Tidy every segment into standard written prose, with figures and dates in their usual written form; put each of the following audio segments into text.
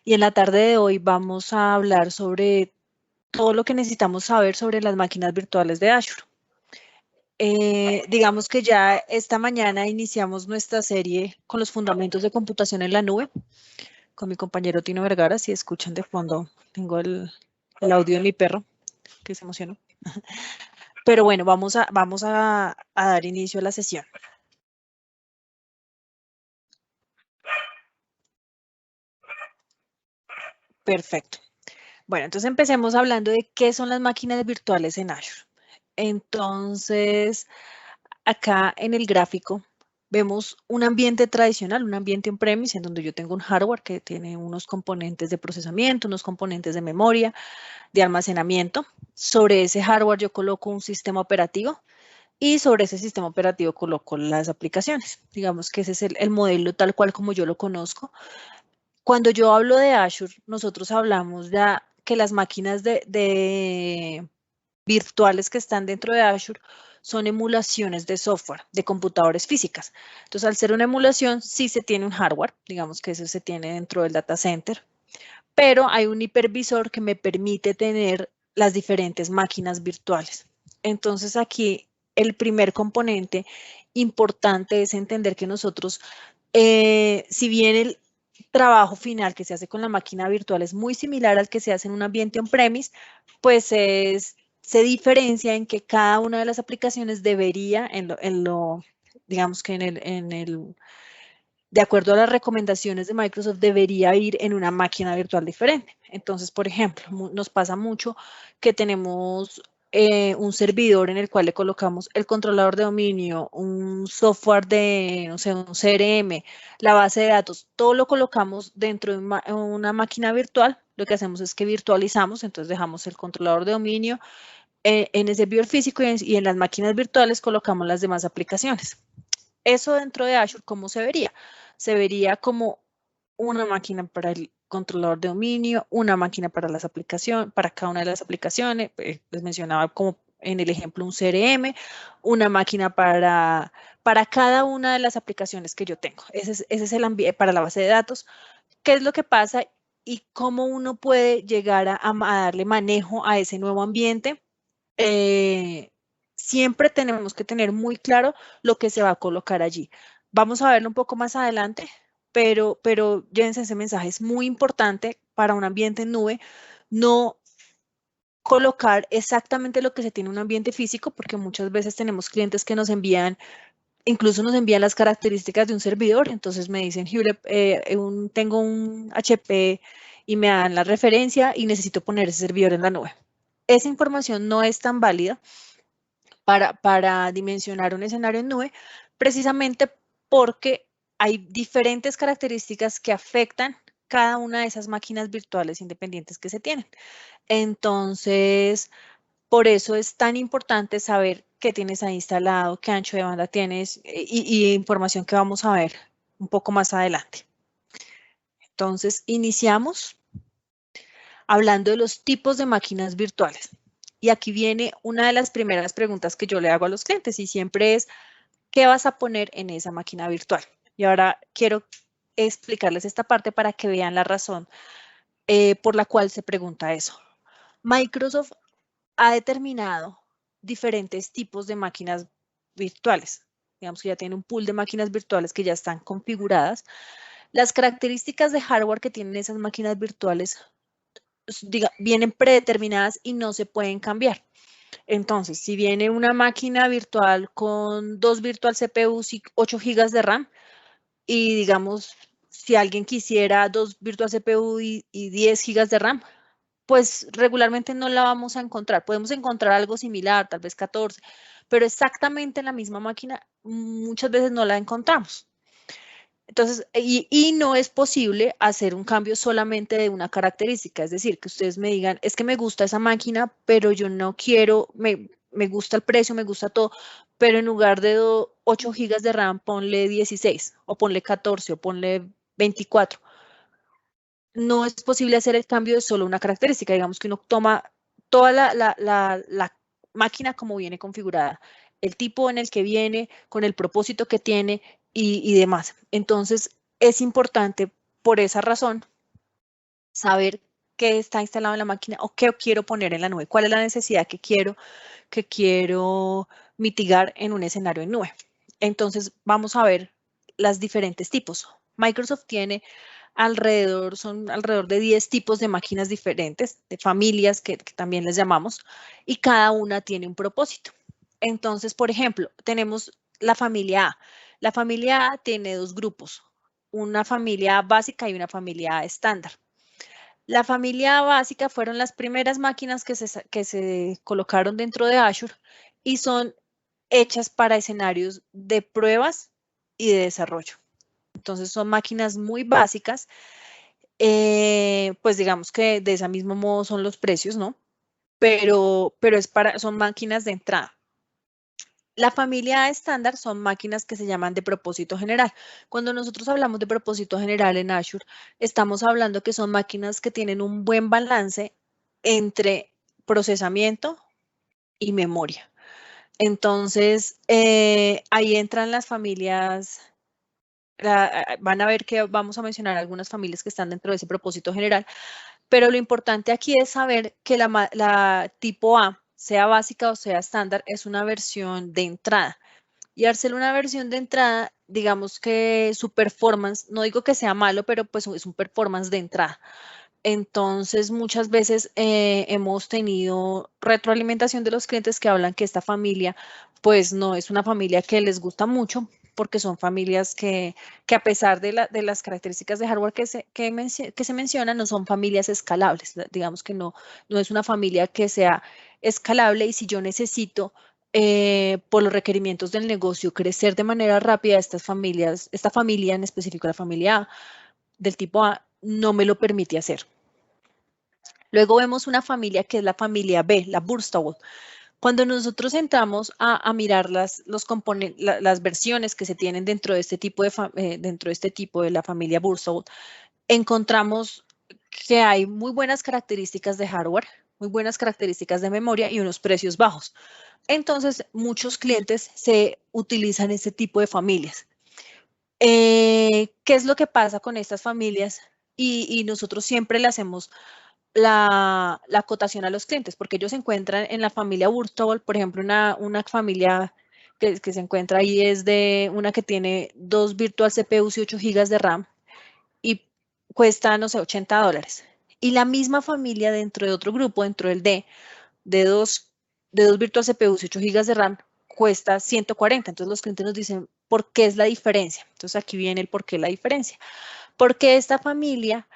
Y en la tarde de hoy vamos a hablar sobre todo lo que necesitamos saber sobre las máquinas virtuales de Azure. Digamos que ya esta mañana iniciamos nuestra serie con los fundamentos de computación en la nube con mi compañero Tino Vergara. Si escuchan de fondo, tengo el audio de mi perro que se emocionó. Pero bueno, vamos a dar inicio a la sesión. Perfecto. Bueno, entonces empecemos hablando de qué son las máquinas virtuales en Azure. Entonces, acá en el gráfico vemos un ambiente tradicional, un ambiente on-premise en donde yo tengo un hardware que tiene unos componentes de procesamiento, unos componentes de memoria, de almacenamiento. Sobre ese hardware yo coloco un sistema operativo y sobre ese sistema operativo coloco las aplicaciones. Digamos que ese es el modelo tal cual como yo lo conozco. Cuando yo hablo de Azure, nosotros hablamos de que las máquinas de virtuales que están dentro de Azure son emulaciones de software, de computadores físicas. Entonces, al ser una emulación, sí se tiene un hardware, digamos que eso se tiene dentro del data center, pero hay un hipervisor que me permite tener las diferentes máquinas virtuales. Entonces, aquí el primer componente importante es entender que nosotros, si bien el trabajo final que se hace con la máquina virtual es muy similar al que se hace en un ambiente on-premise, pues se diferencia en que cada una de las aplicaciones debería, digamos que de acuerdo a las recomendaciones de Microsoft, debería ir en una máquina virtual diferente. Entonces, por ejemplo, nos pasa mucho que tenemos un servidor en el cual le colocamos el controlador de dominio, un software de, no sé, un CRM, la base de datos, todo lo colocamos dentro de una máquina virtual. Lo que hacemos es que virtualizamos, entonces dejamos el controlador de dominio en ese servidor físico y en las máquinas virtuales colocamos las demás aplicaciones. Eso dentro de Azure, ¿cómo se vería? Se vería como una máquina para el controlador de dominio, una máquina para las aplicaciones, para cada una de las aplicaciones. Les mencionaba como en el ejemplo un CRM, una máquina para cada una de las aplicaciones que yo tengo. Ese es el ambiente para la base de datos. ¿Qué es lo que pasa y cómo uno puede llegar a darle manejo a ese nuevo ambiente? Siempre tenemos que tener muy claro lo que se va a colocar allí. Vamos a verlo un poco más adelante, pero llévense ese mensaje. Es muy importante para un ambiente en nube no colocar exactamente lo que se tiene en un ambiente físico, porque muchas veces tenemos clientes que nos envían, incluso nos envían las características de un servidor. Entonces me dicen, Hewlett, tengo un HP y me dan la referencia y necesito poner ese servidor en la nube. Esa información no es tan válida para dimensionar un escenario en nube, precisamente porque hay diferentes características que afectan cada una de esas máquinas virtuales independientes que se tienen. Entonces, por eso es tan importante saber qué tienes ahí instalado, qué ancho de banda tienes y información que vamos a ver un poco más adelante. Entonces, iniciamos hablando de los tipos de máquinas virtuales. Y aquí viene una de las primeras preguntas que yo le hago a los clientes y siempre es, ¿qué vas a poner en esa máquina virtual? Y ahora quiero explicarles esta parte para que vean la razón por la cual se pregunta eso. Microsoft ha determinado diferentes tipos de máquinas virtuales. Digamos que ya tiene un pool de máquinas virtuales que ya están configuradas. Las características de hardware que tienen esas máquinas virtuales vienen predeterminadas y no se pueden cambiar. Entonces, si viene una máquina virtual con 2 virtual CPUs y 8 GB de RAM, y digamos, si alguien quisiera 2 virtual CPU y 10 GB de RAM, pues regularmente no la vamos a encontrar. Podemos encontrar algo similar, tal vez 14, pero exactamente en la misma máquina muchas veces no la encontramos. Entonces, y no es posible hacer un cambio solamente de una característica, es decir, que ustedes me digan, es que me gusta esa máquina, pero yo no quiero, me gusta el precio, me gusta todo, pero en lugar de 8 GB de RAM, ponle 16, o ponle 14, o ponle 24. No es posible hacer el cambio de solo una característica, digamos que uno toma toda la máquina como viene configurada, el tipo en el que viene, con el propósito que tiene y demás. Entonces, es importante por esa razón saber qué está instalado en la máquina o qué quiero poner en la nube, cuál es la necesidad que quiero mitigar en un escenario en nube. Entonces, vamos a ver las diferentes tipos. Microsoft tiene son alrededor de 10 tipos de máquinas diferentes, de familias que también les llamamos, y cada una tiene un propósito. Entonces, por ejemplo, tenemos la familia A. La familia A tiene dos grupos, una familia básica y una familia estándar. La familia básica fueron las primeras máquinas que se colocaron dentro de Azure y son hechas para escenarios de pruebas y de desarrollo. Entonces son máquinas muy básicas, pues digamos que de ese mismo modo son los precios, ¿no? Pero son máquinas de entrada. La familia estándar son máquinas que se llaman de propósito general. Cuando nosotros hablamos de propósito general en Azure, estamos hablando que son máquinas que tienen un buen balance entre procesamiento y memoria. Entonces, ahí entran las familias, van a ver que vamos a mencionar algunas familias que están dentro de ese propósito general, pero lo importante aquí es saber que la tipo A, sea básica o sea estándar, es una versión de entrada. Y al ser una versión de entrada, digamos que su performance, no digo que sea malo, pero pues es un performance de entrada. Entonces, muchas veces hemos tenido retroalimentación de los clientes que hablan que esta familia, pues no es una familia que les gusta mucho, porque son familias que a pesar de las características de hardware que se mencionan, no son familias escalables. Digamos que no es una familia que sea escalable y si yo necesito por los requerimientos del negocio crecer de manera rápida, esta familia en específico, la familia A, del tipo A, no me lo permite hacer. Luego vemos una familia que es la familia B, la Burstable. Cuando nosotros entramos a mirar las versiones que se tienen dentro de este tipo de la familia Burstable, encontramos que hay muy buenas características de hardware, muy buenas características de memoria y unos precios bajos. Entonces, muchos clientes se utilizan este tipo de familias. ¿Qué es lo que pasa con estas familias? Y nosotros siempre le hacemos la acotación a los clientes, porque ellos se encuentran en la familia Burstable, por ejemplo, una familia que se encuentra ahí es de una que tiene 2 virtual CPUs y 8 GB de RAM y cuesta, no sé, $80. Y la misma familia dentro de otro grupo, dentro del D, de dos virtual CPUs y 8 GB de RAM, cuesta 140. Entonces los clientes nos dicen, ¿por qué es la diferencia? Entonces aquí viene el por qué la diferencia. Porque esta familia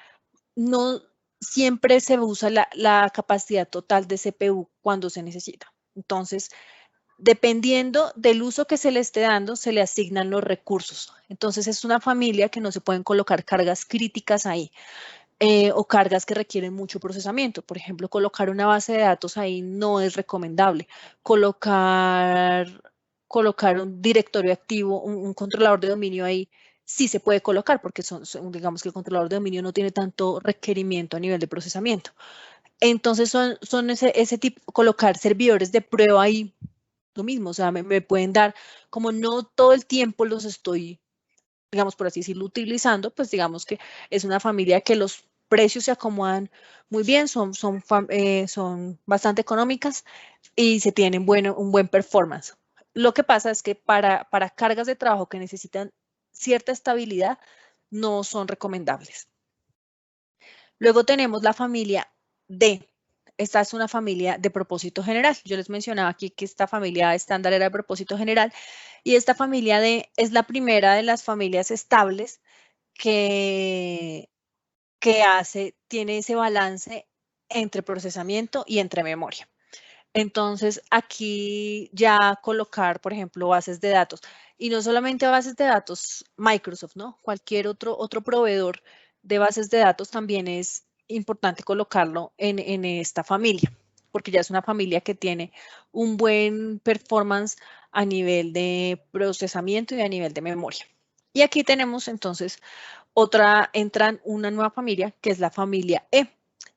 no siempre se usa la capacidad total de CPU cuando se necesita. Entonces, dependiendo del uso que se le esté dando, se le asignan los recursos. Entonces, es una familia que no se pueden colocar cargas críticas ahí o cargas que requieren mucho procesamiento. Por ejemplo, colocar una base de datos ahí no es recomendable. Colocar un directorio activo, un controlador de dominio ahí sí se puede colocar porque digamos que el controlador de dominio no tiene tanto requerimiento a nivel de procesamiento. Entonces son ese tipo, colocar servidores de prueba ahí, lo mismo, o sea, me pueden dar, como no todo el tiempo los estoy, digamos, por así decirlo, utilizando, pues digamos que es una familia que los precios se acomodan muy bien, son bastante económicas y se tienen un buen performance. Lo que pasa es que para cargas de trabajo que necesitan cierta estabilidad, no son recomendables. Luego tenemos la familia D. Esta es una familia de propósito general. Yo les mencionaba aquí que esta familia estándar era de propósito general y esta familia D es la primera de las familias estables que tiene ese balance entre procesamiento y entre memoria. Entonces, aquí ya colocar, por ejemplo, bases de datos. Y no solamente bases de datos Microsoft, ¿no? Cualquier otro proveedor de bases de datos también es importante colocarlo en esta familia, porque ya es una familia que tiene un buen performance a nivel de procesamiento y a nivel de memoria. Y aquí tenemos entonces entran una nueva familia que es la familia E.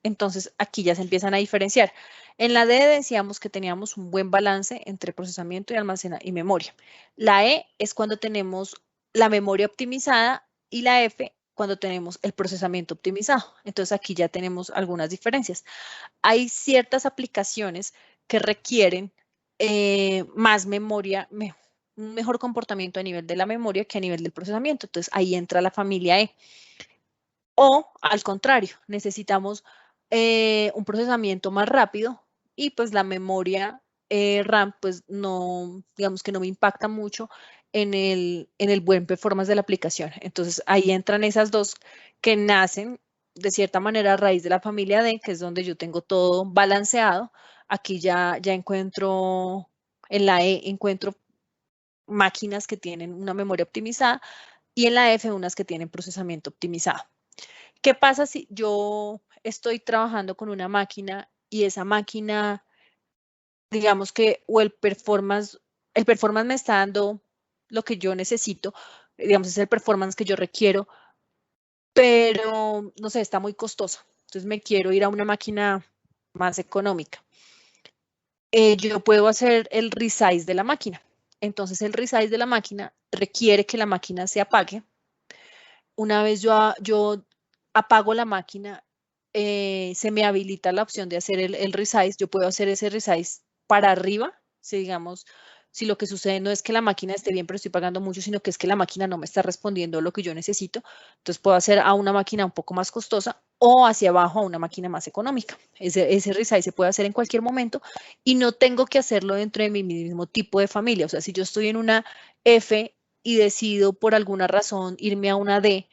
Entonces, aquí ya se empiezan a diferenciar. En la D decíamos que teníamos un buen balance entre procesamiento y almacenamiento y memoria. La E es cuando tenemos la memoria optimizada y la F cuando tenemos el procesamiento optimizado. Entonces aquí ya tenemos algunas diferencias. Hay ciertas aplicaciones que requieren más memoria, un mejor comportamiento a nivel de la memoria que a nivel del procesamiento. Entonces ahí entra la familia E. O al contrario, necesitamos un procesamiento más rápido y pues la memoria RAM pues no, digamos que no me impacta mucho en el buen performance de la aplicación. Entonces ahí entran esas dos que nacen de cierta manera a raíz de la familia D, que es donde yo tengo todo balanceado. Aquí ya encuentro, en la E encuentro máquinas que tienen una memoria optimizada y en la F unas que tienen procesamiento optimizado. ¿Qué pasa si yo estoy trabajando con una máquina y esa máquina, digamos que, o el performance me está dando lo que yo necesito, digamos, es el performance que yo requiero, pero, no sé, está muy costosa. Entonces me quiero ir a una máquina más económica. Yo puedo hacer el resize de la máquina. Entonces el resize de la máquina requiere que la máquina se apague. Una vez yo apago la máquina, se me habilita la opción de hacer el resize. Yo puedo hacer ese resize para arriba, si digamos, si lo que sucede no es que la máquina esté bien, pero estoy pagando mucho, sino que es que la máquina no me está respondiendo lo que yo necesito. Entonces puedo hacer a una máquina un poco más costosa o hacia abajo a una máquina más económica. Ese resize se puede hacer en cualquier momento y no tengo que hacerlo dentro de mi mismo tipo de familia. O sea, si yo estoy en una F y decido por alguna razón irme a una D,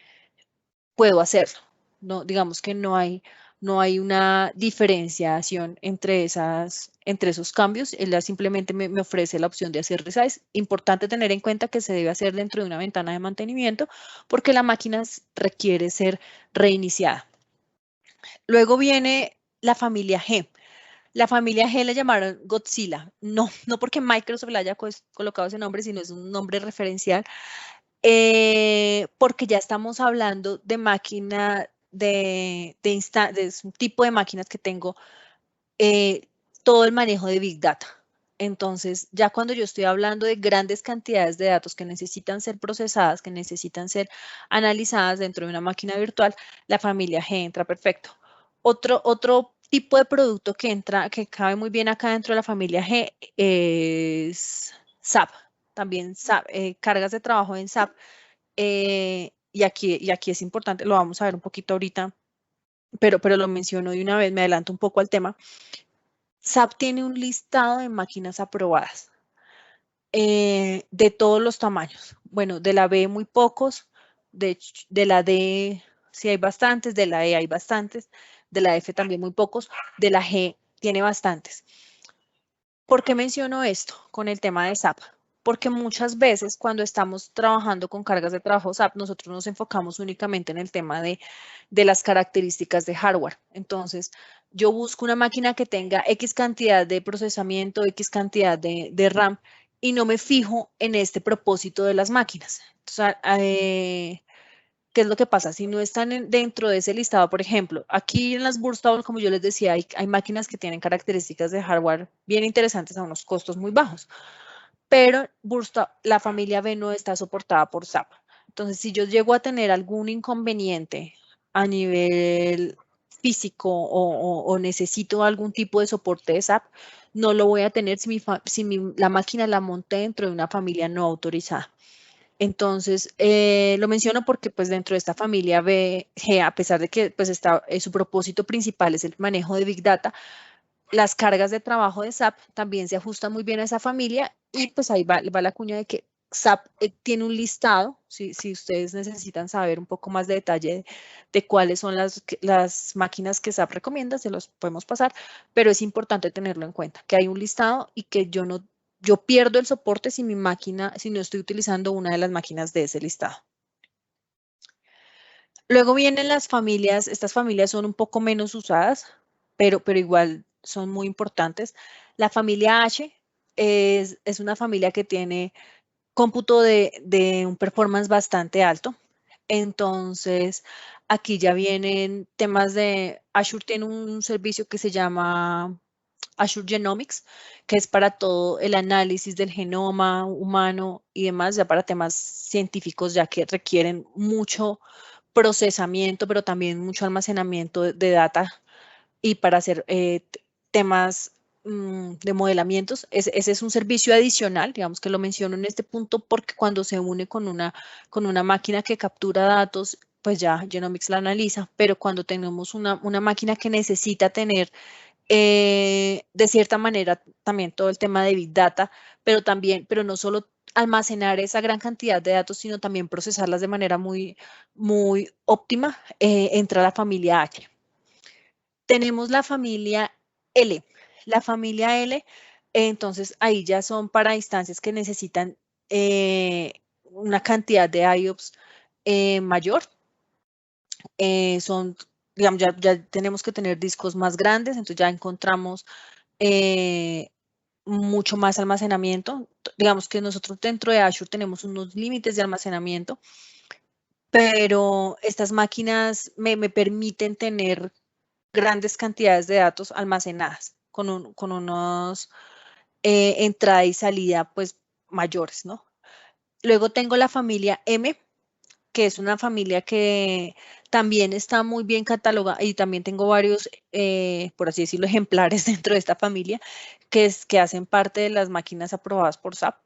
puedo hacerlo. No, digamos que no hay una diferenciación entre esos cambios. Él simplemente me ofrece la opción de hacer resize. Importante tener en cuenta que se debe hacer dentro de una ventana de mantenimiento porque la máquina requiere ser reiniciada. Luego viene la familia G. La familia G le llamaron Godzilla. No porque Microsoft le haya colocado ese nombre, sino es un nombre referencial. Porque ya estamos hablando de máquina de un tipo de máquinas que tengo todo el manejo de Big Data. Entonces, ya cuando yo estoy hablando de grandes cantidades de datos que necesitan ser procesadas, que necesitan ser analizadas dentro de una máquina virtual, la familia G entra perfecto. Otro tipo de producto que entra, que cabe muy bien acá dentro de la familia G es SAP. También SAP, cargas de trabajo en SAP. Y aquí es importante, lo vamos a ver un poquito ahorita, pero lo menciono de una vez, me adelanto un poco al tema. SAP tiene un listado de máquinas aprobadas de todos los tamaños. Bueno, de la B muy pocos, de la D sí hay bastantes, de la E hay bastantes, de la F también muy pocos, de la G tiene bastantes. ¿Por qué menciono esto con el tema de SAP? Porque muchas veces cuando estamos trabajando con cargas de trabajo SAP, nosotros nos enfocamos únicamente en el tema de las características de hardware. Entonces, yo busco una máquina que tenga X cantidad de procesamiento, X cantidad de RAM y no me fijo en este propósito de las máquinas. Entonces, ¿qué es lo que pasa? Si no están dentro de ese listado, por ejemplo, aquí en las Burstable, como yo les decía, hay máquinas que tienen características de hardware bien interesantes a unos costos muy bajos, pero la familia B no está soportada por SAP. Entonces, si yo llego a tener algún inconveniente a nivel físico o necesito algún tipo de soporte de SAP, no lo voy a tener si la máquina la monté dentro de una familia no autorizada. Entonces, lo menciono porque pues dentro de esta familia BG, a pesar de que pues su propósito principal es el manejo de Big Data, las cargas de trabajo de SAP también se ajustan muy bien a esa familia y pues ahí va la cuña de que SAP tiene un listado, si ustedes necesitan saber un poco más de detalle de cuáles son las máquinas que SAP recomienda, se los podemos pasar, pero es importante tenerlo en cuenta, que hay un listado y que yo pierdo el soporte si mi máquina, si no estoy utilizando una de las máquinas de ese listado. Luego vienen las familias, estas familias son un poco menos usadas, pero igual son muy importantes. La familia H es una familia que tiene cómputo de un performance bastante alto. Entonces, aquí ya vienen temas de, Azure tiene un servicio que se llama Azure Genomics, que es para todo el análisis del genoma humano y demás, ya para temas científicos, ya que requieren procesamiento, pero también mucho almacenamiento de data y para hacer temas de modelamientos. Ese es un servicio adicional, digamos que lo menciono en este punto porque cuando se une con una máquina que captura datos, pues ya Genomics la analiza, pero cuando tenemos una máquina que necesita tener de cierta manera también todo el tema de Big Data, pero también, pero no solo almacenar esa gran cantidad de datos, sino también procesarlas de manera muy óptima, entra la familia H. Tenemos la familia L. La familia L, entonces ahí ya son para instancias que necesitan una cantidad de IOPS mayor. Son, digamos, ya tenemos que tener discos más grandes, entonces ya encontramos mucho más almacenamiento. Digamos que nosotros dentro de Azure tenemos unos límites de almacenamiento, pero estas máquinas me permiten tener grandes cantidades de datos almacenadas con unos entrada y salida pues mayores, ¿no? Luego tengo la familia M, que es una familia que también está muy bien catalogada y también tengo varios, por así decirlo, ejemplares dentro de esta familia que hacen parte de las máquinas aprobadas por SAP,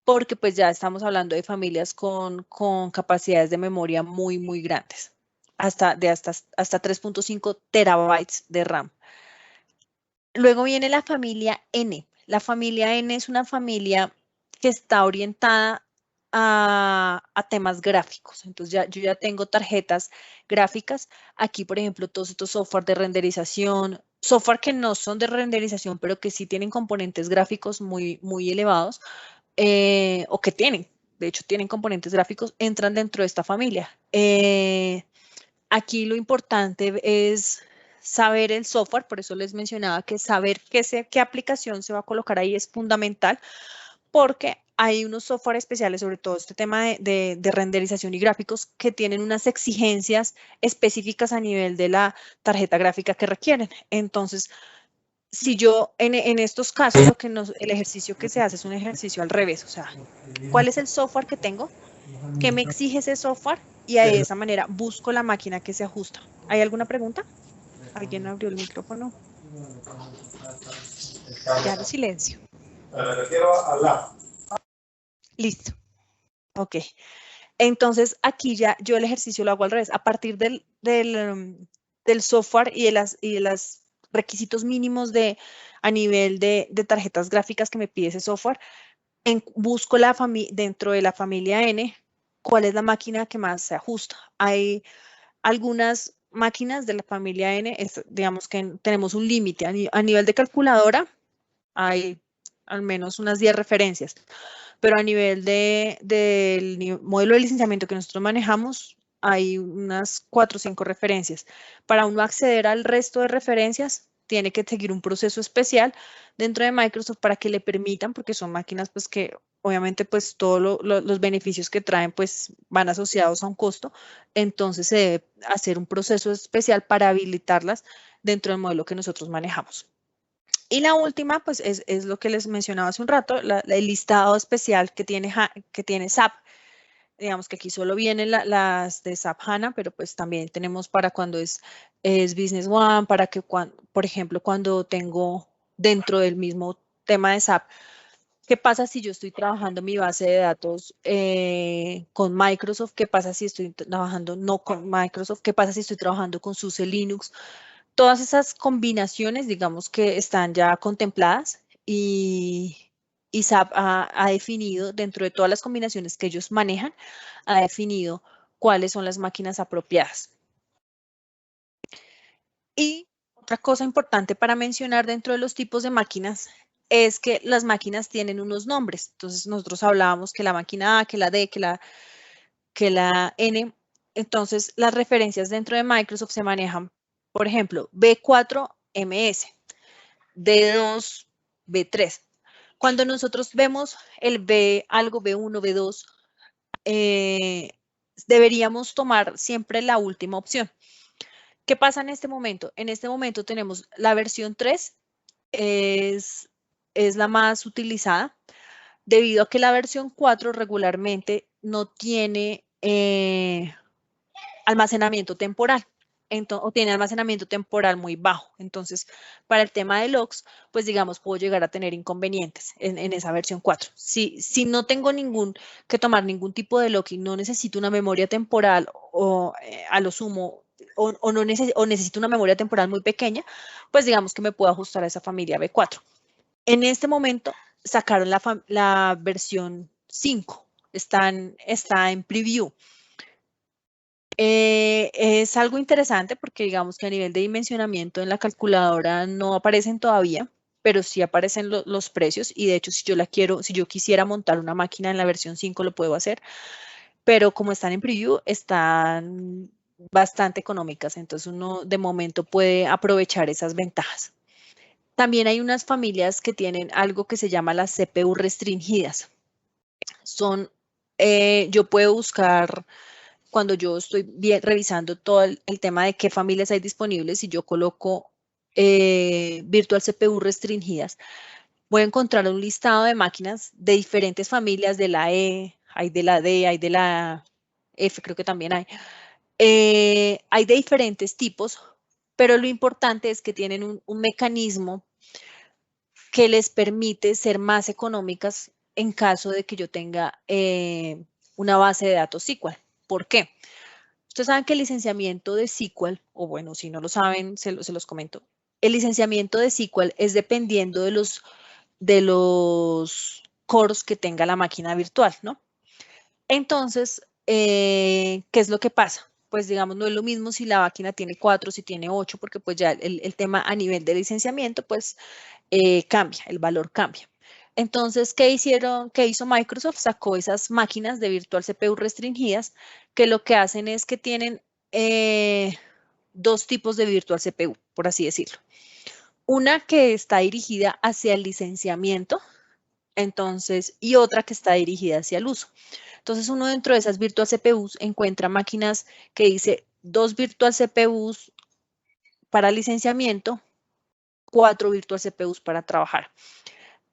porque pues ya estamos hablando de familias con capacidades de memoria muy grandes, hasta 3.5 terabytes de RAM. Luego viene la familia N. La familia N es una familia que está orientada a temas gráficos. Entonces yo ya tengo tarjetas gráficas. Aquí, por ejemplo, todos estos software de renderización, software que no son de renderización, pero que sí tienen componentes gráficos muy elevados, o que tienen, de hecho, tienen componentes gráficos, entran dentro de esta familia. Aquí lo importante es saber el software, por eso les mencionaba que saber qué aplicación se va a colocar ahí es fundamental, porque hay unos software especiales, sobre todo este tema de renderización y gráficos, que tienen unas exigencias específicas a nivel de la tarjeta gráfica que requieren. Entonces, si yo en estos casos, el ejercicio que se hace es un ejercicio al revés, o sea, ¿cuál es el software que tengo? ¿Qué me exige ese software? Y de esa manera busco la máquina que se ajusta. ¿Hay alguna pregunta? ¿Alguien abrió el micrófono? Ya lo silencio. Me refiero a la. Listo. Ok. Entonces, aquí ya yo el ejercicio lo hago al revés. A partir del software y de los requisitos mínimos a nivel de tarjetas gráficas que me pide ese software, busco dentro de la familia N, cuál es la máquina que más se ajusta. Hay algunas máquinas de la familia N, digamos que tenemos un límite. A nivel de calculadora, hay al menos unas 10 referencias, pero a nivel del modelo de licenciamiento que nosotros manejamos, hay unas 4 o 5 referencias. Para uno acceder al resto de referencias, tiene que seguir un proceso especial dentro de Microsoft para que le permitan, porque son máquinas pues que obviamente pues todos los beneficios que traen pues van asociados a un costo, entonces se debe hacer un proceso especial para habilitarlas dentro del modelo que nosotros manejamos. Y la última, pues es lo que les mencionaba hace un rato, el listado especial que tiene SAP. Digamos que aquí solo vienen las de SAP HANA, pero pues también tenemos para cuando es Business One, para que, por ejemplo, cuando tengo dentro del mismo tema de SAP, ¿qué pasa si yo estoy trabajando mi base de datos con Microsoft? ¿Qué pasa si estoy trabajando no con Microsoft? ¿Qué pasa si estoy trabajando con SUSE Linux? Todas esas combinaciones, digamos que están ya contempladas y SAP ha definido, dentro de todas las combinaciones que ellos manejan, ha definido cuáles son las máquinas apropiadas. Y otra cosa importante para mencionar dentro de los tipos de máquinas es que las máquinas tienen unos nombres. Entonces, nosotros hablábamos que la máquina A, que la D, que la N. Entonces, las referencias dentro de Microsoft se manejan, por ejemplo, B4MS, D2, B3. Cuando nosotros vemos el B algo, B1, B2, deberíamos tomar siempre la última opción. ¿Qué pasa en este momento? En este momento tenemos la versión 3, es la más utilizada, debido a que la versión 4 regularmente no tiene almacenamiento temporal. O tiene almacenamiento temporal muy bajo. Entonces, para el tema de logs, pues digamos, puedo llegar a tener inconvenientes en esa versión 4. Si no tengo que tomar ningún tipo de log y no necesito una memoria temporal o a lo sumo, o necesito una memoria temporal muy pequeña, pues digamos que me puedo ajustar a esa familia B4. En este momento sacaron la versión 5, está en preview. Es algo interesante porque digamos que a nivel de dimensionamiento en la calculadora no aparecen todavía, pero sí aparecen los precios y de hecho si yo quisiera montar una máquina en la versión 5 lo puedo hacer, pero como están en preview están bastante económicas, entonces uno de momento puede aprovechar esas ventajas. También hay unas familias que tienen algo que se llama las CPU restringidas. Yo puedo buscar cuando yo estoy revisando todo el tema de qué familias hay disponibles y yo coloco Virtual CPU restringidas, voy a encontrar un listado de máquinas de diferentes familias, de la E, hay de la D, hay de la F, creo que también hay. Hay de diferentes tipos, pero lo importante es que tienen un mecanismo que les permite ser más económicas en caso de que yo tenga una base de datos SQL. ¿Por qué? Ustedes saben que el licenciamiento de SQL, o bueno, si no lo saben, se los comento. El licenciamiento de SQL es dependiendo de los cores que tenga la máquina virtual, ¿no? Entonces, ¿qué es lo que pasa? Pues digamos, no es lo mismo si la máquina tiene 4, si tiene 8, porque pues ya el tema a nivel de licenciamiento, pues cambia, el valor cambia. Entonces, ¿qué hizo Microsoft? Sacó esas máquinas de Virtual CPU restringidas que lo que hacen es que tienen dos tipos de Virtual CPU, por así decirlo. Una que está dirigida hacia el licenciamiento, entonces, y otra que está dirigida hacia el uso. Entonces, uno dentro de esas Virtual CPUs encuentra máquinas que dice 2 Virtual CPUs para licenciamiento, 4 Virtual CPUs para trabajar.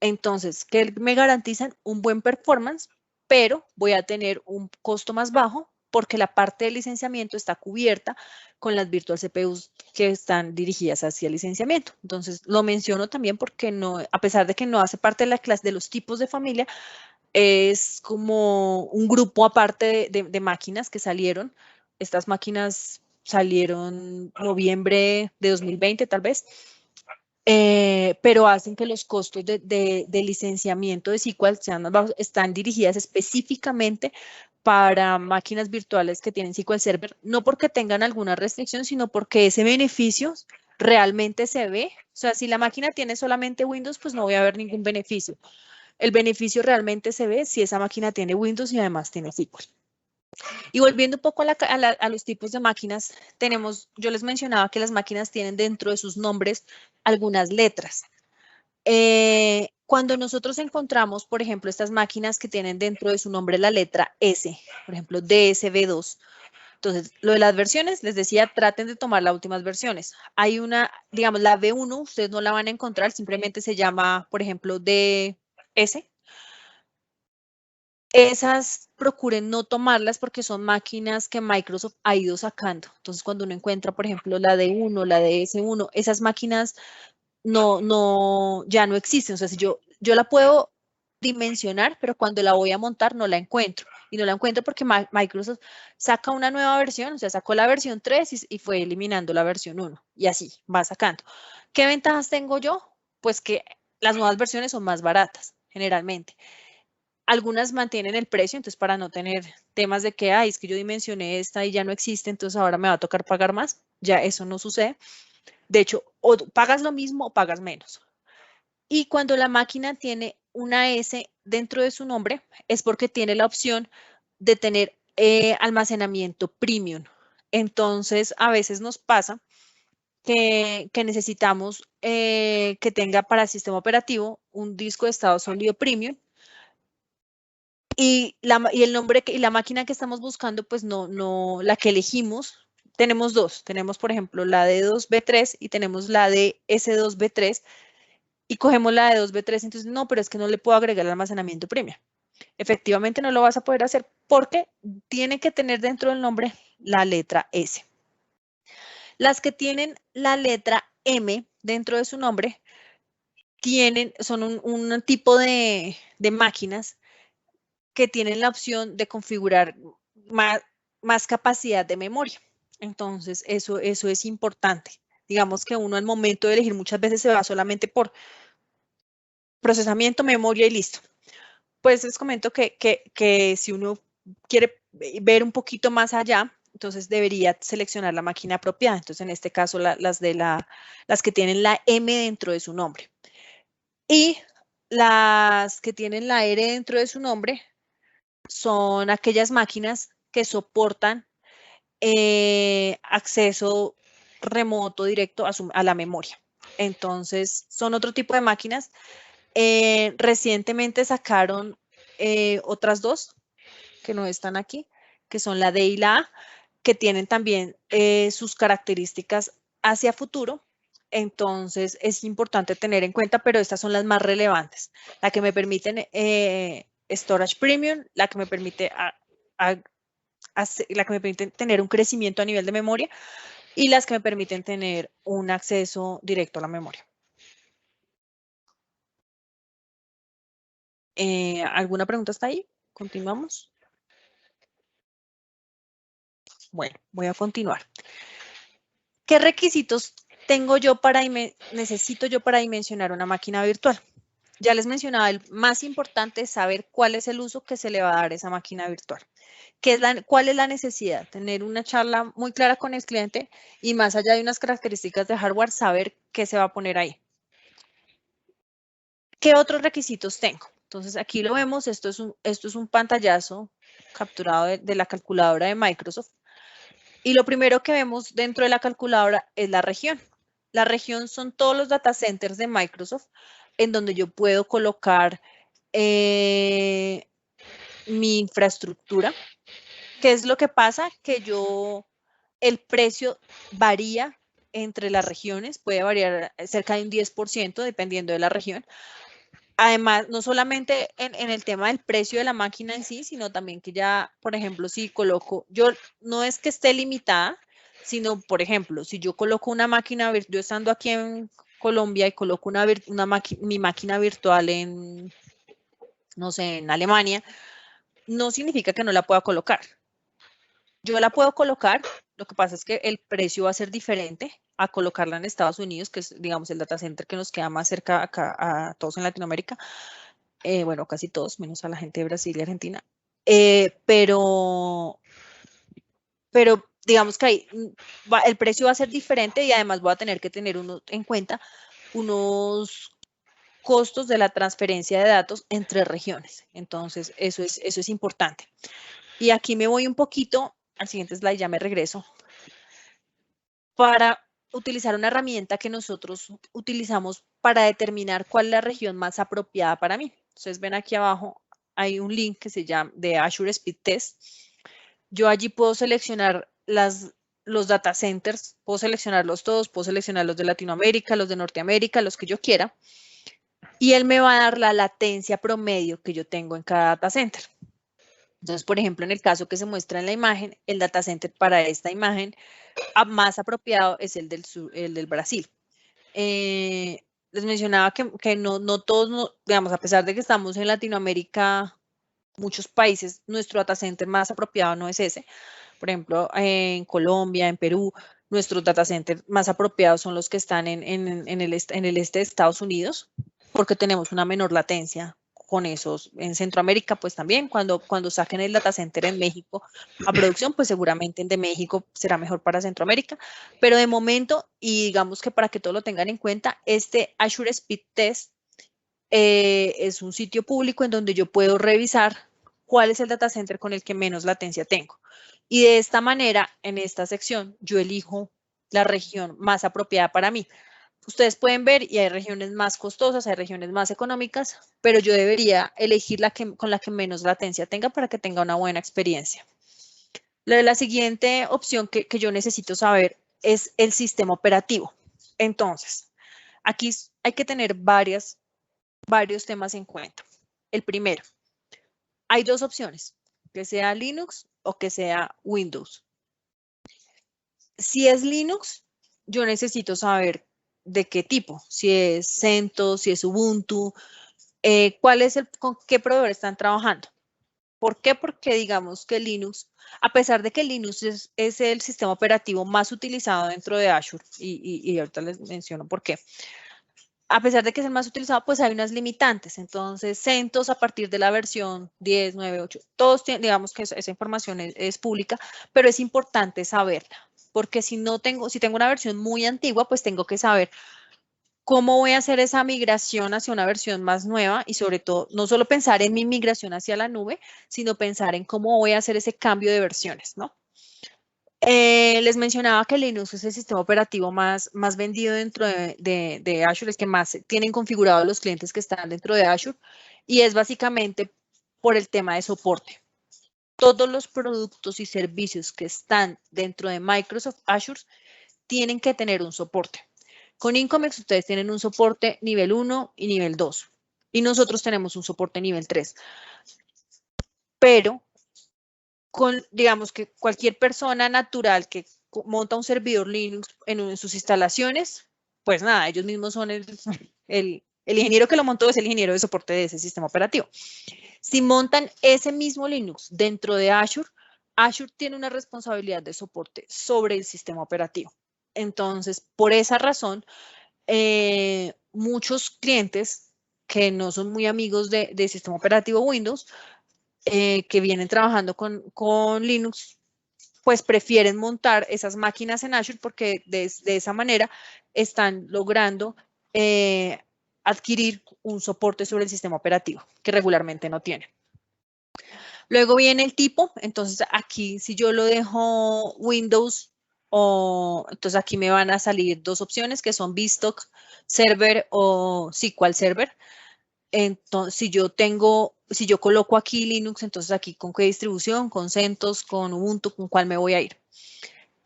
Entonces, que me garantizan un buen performance, pero voy a tener un costo más bajo porque la parte de licenciamiento está cubierta con las Virtual CPUs que están dirigidas hacia el licenciamiento. Entonces, lo menciono también porque no, a pesar de que no hace parte de la clase de los tipos de familia, es como un grupo aparte de máquinas que salieron. Estas máquinas salieron noviembre de 2020, tal vez. Pero hacen que los costos de licenciamiento de SQL sean más bajos, están dirigidas específicamente para máquinas virtuales que tienen SQL Server, no porque tengan alguna restricción, sino porque ese beneficio realmente se ve. O sea, si la máquina tiene solamente Windows, pues no voy a ver ningún beneficio. El beneficio realmente se ve si esa máquina tiene Windows y además tiene SQL. Y volviendo un poco a los tipos de máquinas, yo les mencionaba que las máquinas tienen dentro de sus nombres algunas letras. Cuando nosotros encontramos, por ejemplo, estas máquinas que tienen dentro de su nombre la letra S, por ejemplo, DSV2, entonces, lo de las versiones, les decía, traten de tomar las últimas versiones. Hay una, digamos, la V1, ustedes no la van a encontrar, simplemente se llama, por ejemplo, DS. Esas procuren no tomarlas porque son máquinas que Microsoft ha ido sacando. Entonces, cuando uno encuentra, por ejemplo, la D1, la DS1, esas máquinas ya no existen. O sea, si yo la puedo dimensionar, pero cuando la voy a montar no la encuentro. Y no la encuentro porque Microsoft saca una nueva versión, o sea, sacó la versión 3 y fue eliminando la versión 1. Y así va sacando. ¿Qué ventajas tengo yo? Pues que las nuevas versiones son más baratas, generalmente. Algunas mantienen el precio, entonces para no tener temas de que, ay, es que yo dimensioné esta y ya no existe, entonces ahora me va a tocar pagar más. Ya eso no sucede. De hecho, o pagas lo mismo o pagas menos. Y cuando la máquina tiene una S dentro de su nombre, es porque tiene la opción de tener almacenamiento premium. Entonces, a veces nos pasa que necesitamos que tenga para el sistema operativo un disco de estado sólido premium y el nombre y la máquina que estamos buscando, pues no, la que elegimos, tenemos dos. Tenemos, por ejemplo, la de 2B3 y tenemos la de S2B3 y cogemos la de 2B3, entonces no, pero es que no le puedo agregar el almacenamiento premium. Efectivamente no lo vas a poder hacer porque tiene que tener dentro del nombre la letra S. Las que tienen la letra M dentro de su nombre son un tipo de máquinas que tienen la opción de configurar más capacidad de memoria. Entonces, eso es importante. Digamos que uno al momento de elegir muchas veces se va solamente por procesamiento, memoria y listo. Pues les comento que si uno quiere ver un poquito más allá, entonces debería seleccionar la máquina apropiada. Entonces, en este caso, las que tienen la M dentro de su nombre. Y las que tienen la R dentro de su nombre son aquellas máquinas que soportan acceso remoto directo a la memoria. Entonces, son otro tipo de máquinas. Recientemente sacaron otras dos que no están aquí, que son la D y la A, que tienen también sus características hacia futuro. Entonces, es importante tener en cuenta, pero estas son las más relevantes. La que me permiten Storage Premium, la que me permite tener un crecimiento a nivel de memoria y las que me permiten tener un acceso directo a la memoria. ¿Alguna pregunta hasta ahí? ¿Continuamos? Bueno, voy a continuar. ¿Qué requisitos necesito yo para dimensionar una máquina virtual? Ya les mencionaba, el más importante es saber cuál es el uso que se le va a dar a esa máquina virtual. ¿Cuál es la necesidad? Tener una charla muy clara con el cliente y más allá de unas características de hardware, saber qué se va a poner ahí. ¿Qué otros requisitos tengo? Entonces, aquí lo vemos, esto es un pantallazo capturado de la calculadora de Microsoft. Y lo primero que vemos dentro de la calculadora es la región. La región son todos los data centers de Microsoft en donde yo puedo colocar mi infraestructura. ¿Qué es lo que pasa? Que el precio varía entre las regiones, puede variar cerca de un 10% dependiendo de la región. Además, no solamente en el tema del precio de la máquina en sí, sino también que ya, por ejemplo, si coloco, no es que esté limitada, sino, por ejemplo, si yo coloco una máquina, yo estando aquí en Colombia y coloco mi máquina virtual en, no sé, en Alemania, no significa que no la pueda colocar. Yo la puedo colocar, lo que pasa es que el precio va a ser diferente a colocarla en Estados Unidos, que es, digamos, el data center que nos queda más cerca acá a todos en Latinoamérica. Bueno, casi todos, menos a la gente de Brasil y Argentina. Pero digamos que ahí el precio va a ser diferente y además voy a tener que tener en cuenta unos costos de la transferencia de datos entre regiones. Entonces, eso es importante. Y aquí me voy un poquito, al siguiente slide ya me regreso, para utilizar una herramienta que nosotros utilizamos para determinar cuál es la región más apropiada para mí. Entonces, ven aquí abajo, hay un link que se llama de Azure Speed Test. Yo allí puedo seleccionar los data centers, puedo seleccionarlos todos, puedo seleccionar los de Latinoamérica, los de Norteamérica, los que yo quiera. Y él me va a dar la latencia promedio que yo tengo en cada data center. Entonces, por ejemplo, en el caso que se muestra en la imagen, el data center para esta imagen más apropiado es el del Brasil. Les mencionaba que no todos, digamos, a pesar de que estamos en Latinoamérica, muchos países, nuestro data center más apropiado no es ese. Por ejemplo, en Colombia, en Perú, nuestros data centers más apropiados son los que están en el este de Estados Unidos, porque tenemos una menor latencia con esos. En Centroamérica, pues también, cuando saquen el data center en México a producción, pues seguramente el de México será mejor para Centroamérica. Pero de momento, y digamos que para que todos lo tengan en cuenta, este Azure Speed Test es un sitio público en donde yo puedo revisar cuál es el data center con el que menos latencia tengo. Y de esta manera, en esta sección, yo elijo la región más apropiada para mí. Ustedes pueden ver y hay regiones más costosas, hay regiones más económicas, pero yo debería elegir con la que menos latencia tenga para que tenga una buena experiencia. La siguiente opción que yo necesito saber es el sistema operativo. Entonces, aquí hay que tener varios temas en cuenta. El primero, Hay dos opciones, que sea Linux o que sea Windows. Si es Linux, yo necesito saber de qué tipo, si es CentOS, si es Ubuntu, con qué proveedor están trabajando. ¿Por qué? Porque digamos que Linux, a pesar de que Linux es el sistema operativo más utilizado dentro de Azure, y ahorita les menciono por qué, a pesar de que es el más utilizado, pues hay unas limitantes. Entonces, CentOS a partir de la versión 10, 9, 8, todos tienen, digamos que esa información es pública, pero es importante saberla, porque si tengo una versión muy antigua, pues tengo que saber cómo voy a hacer esa migración hacia una versión más nueva y sobre todo, no solo pensar en mi migración hacia la nube, sino pensar en cómo voy a hacer ese cambio de versiones, ¿no? Les mencionaba que Linux es el sistema operativo más vendido dentro de Azure, es que más tienen configurados los clientes que están dentro de Azure y es básicamente por el tema de soporte. Todos los productos y servicios que están dentro de Microsoft Azure tienen que tener un soporte. Con Incomex ustedes tienen un soporte nivel 1 y nivel 2 y nosotros tenemos un soporte nivel 3. Pero digamos que cualquier persona natural que monta un servidor Linux en sus instalaciones, pues nada, ellos mismos son el ingeniero que lo montó es el ingeniero de soporte de ese sistema operativo. Si montan ese mismo Linux dentro de Azure, Azure tiene una responsabilidad de soporte sobre el sistema operativo. Entonces, por esa razón, muchos clientes que no son muy amigos del sistema operativo Windows, que vienen trabajando con Linux, pues prefieren montar esas máquinas en Azure porque de esa manera están logrando adquirir un soporte sobre el sistema operativo que regularmente no tienen. Luego viene el tipo, entonces aquí si yo lo dejo Windows, entonces aquí me van a salir dos opciones que son vStock Server o SQL Server. Entonces, si yo coloco aquí Linux, entonces aquí con qué distribución, con CentOS, con Ubuntu, con cuál me voy a ir.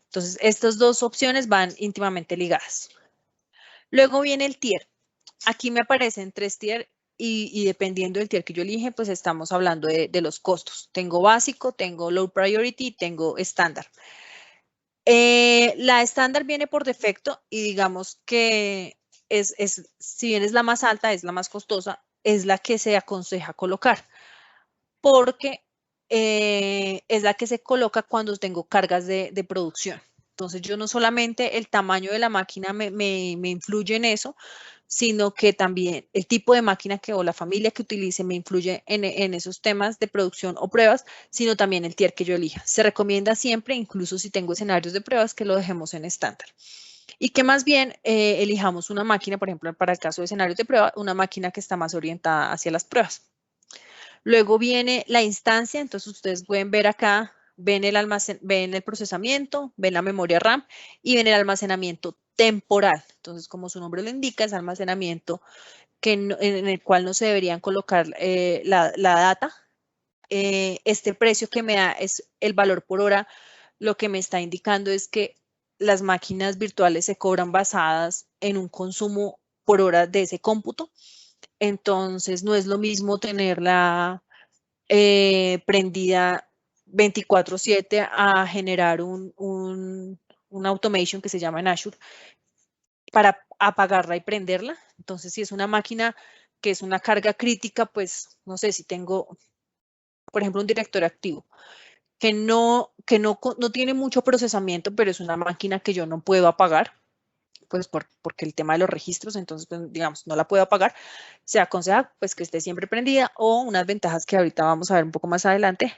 Entonces, estas dos opciones van íntimamente ligadas. Luego viene el tier. Aquí me aparecen 3 tier y dependiendo del tier que yo elige, pues estamos hablando de los costos. Tengo básico, tengo low priority, tengo estándar. La estándar viene por defecto y digamos que si bien es la más alta, es la más costosa, es la que se aconseja colocar, porque es la que se coloca cuando tengo cargas de producción. Entonces, yo no solamente el tamaño de la máquina me influye en eso, sino que también el tipo de máquina o la familia que utilice me influye en esos temas de producción o pruebas, sino también el tier que yo elija. Se recomienda siempre, incluso si tengo escenarios de pruebas, que lo dejemos en estándar. Y que más bien elijamos una máquina, por ejemplo, para el caso de escenarios de prueba, una máquina que está más orientada hacia las pruebas. Luego viene la instancia, entonces ustedes pueden ver acá, ven el procesamiento, ven la memoria RAM y ven el almacenamiento temporal. Entonces, como su nombre lo indica, es almacenamiento en el cual no se deberían colocar la data. Este precio que me da es el valor por hora. Lo que me está indicando es que las máquinas virtuales se cobran basadas en un consumo por hora de ese cómputo. Entonces, no es lo mismo tenerla prendida 24/7 a generar un automation que se llama en Azure para apagarla y prenderla. Entonces, si es una máquina que es una carga crítica, pues no sé si tengo, por ejemplo, un directorio activo que no tiene mucho procesamiento, pero es una máquina que yo no puedo apagar, pues porque el tema de los registros, entonces, pues, digamos, no la puedo apagar, se aconseja pues que esté siempre prendida o unas ventajas que ahorita vamos a ver un poco más adelante.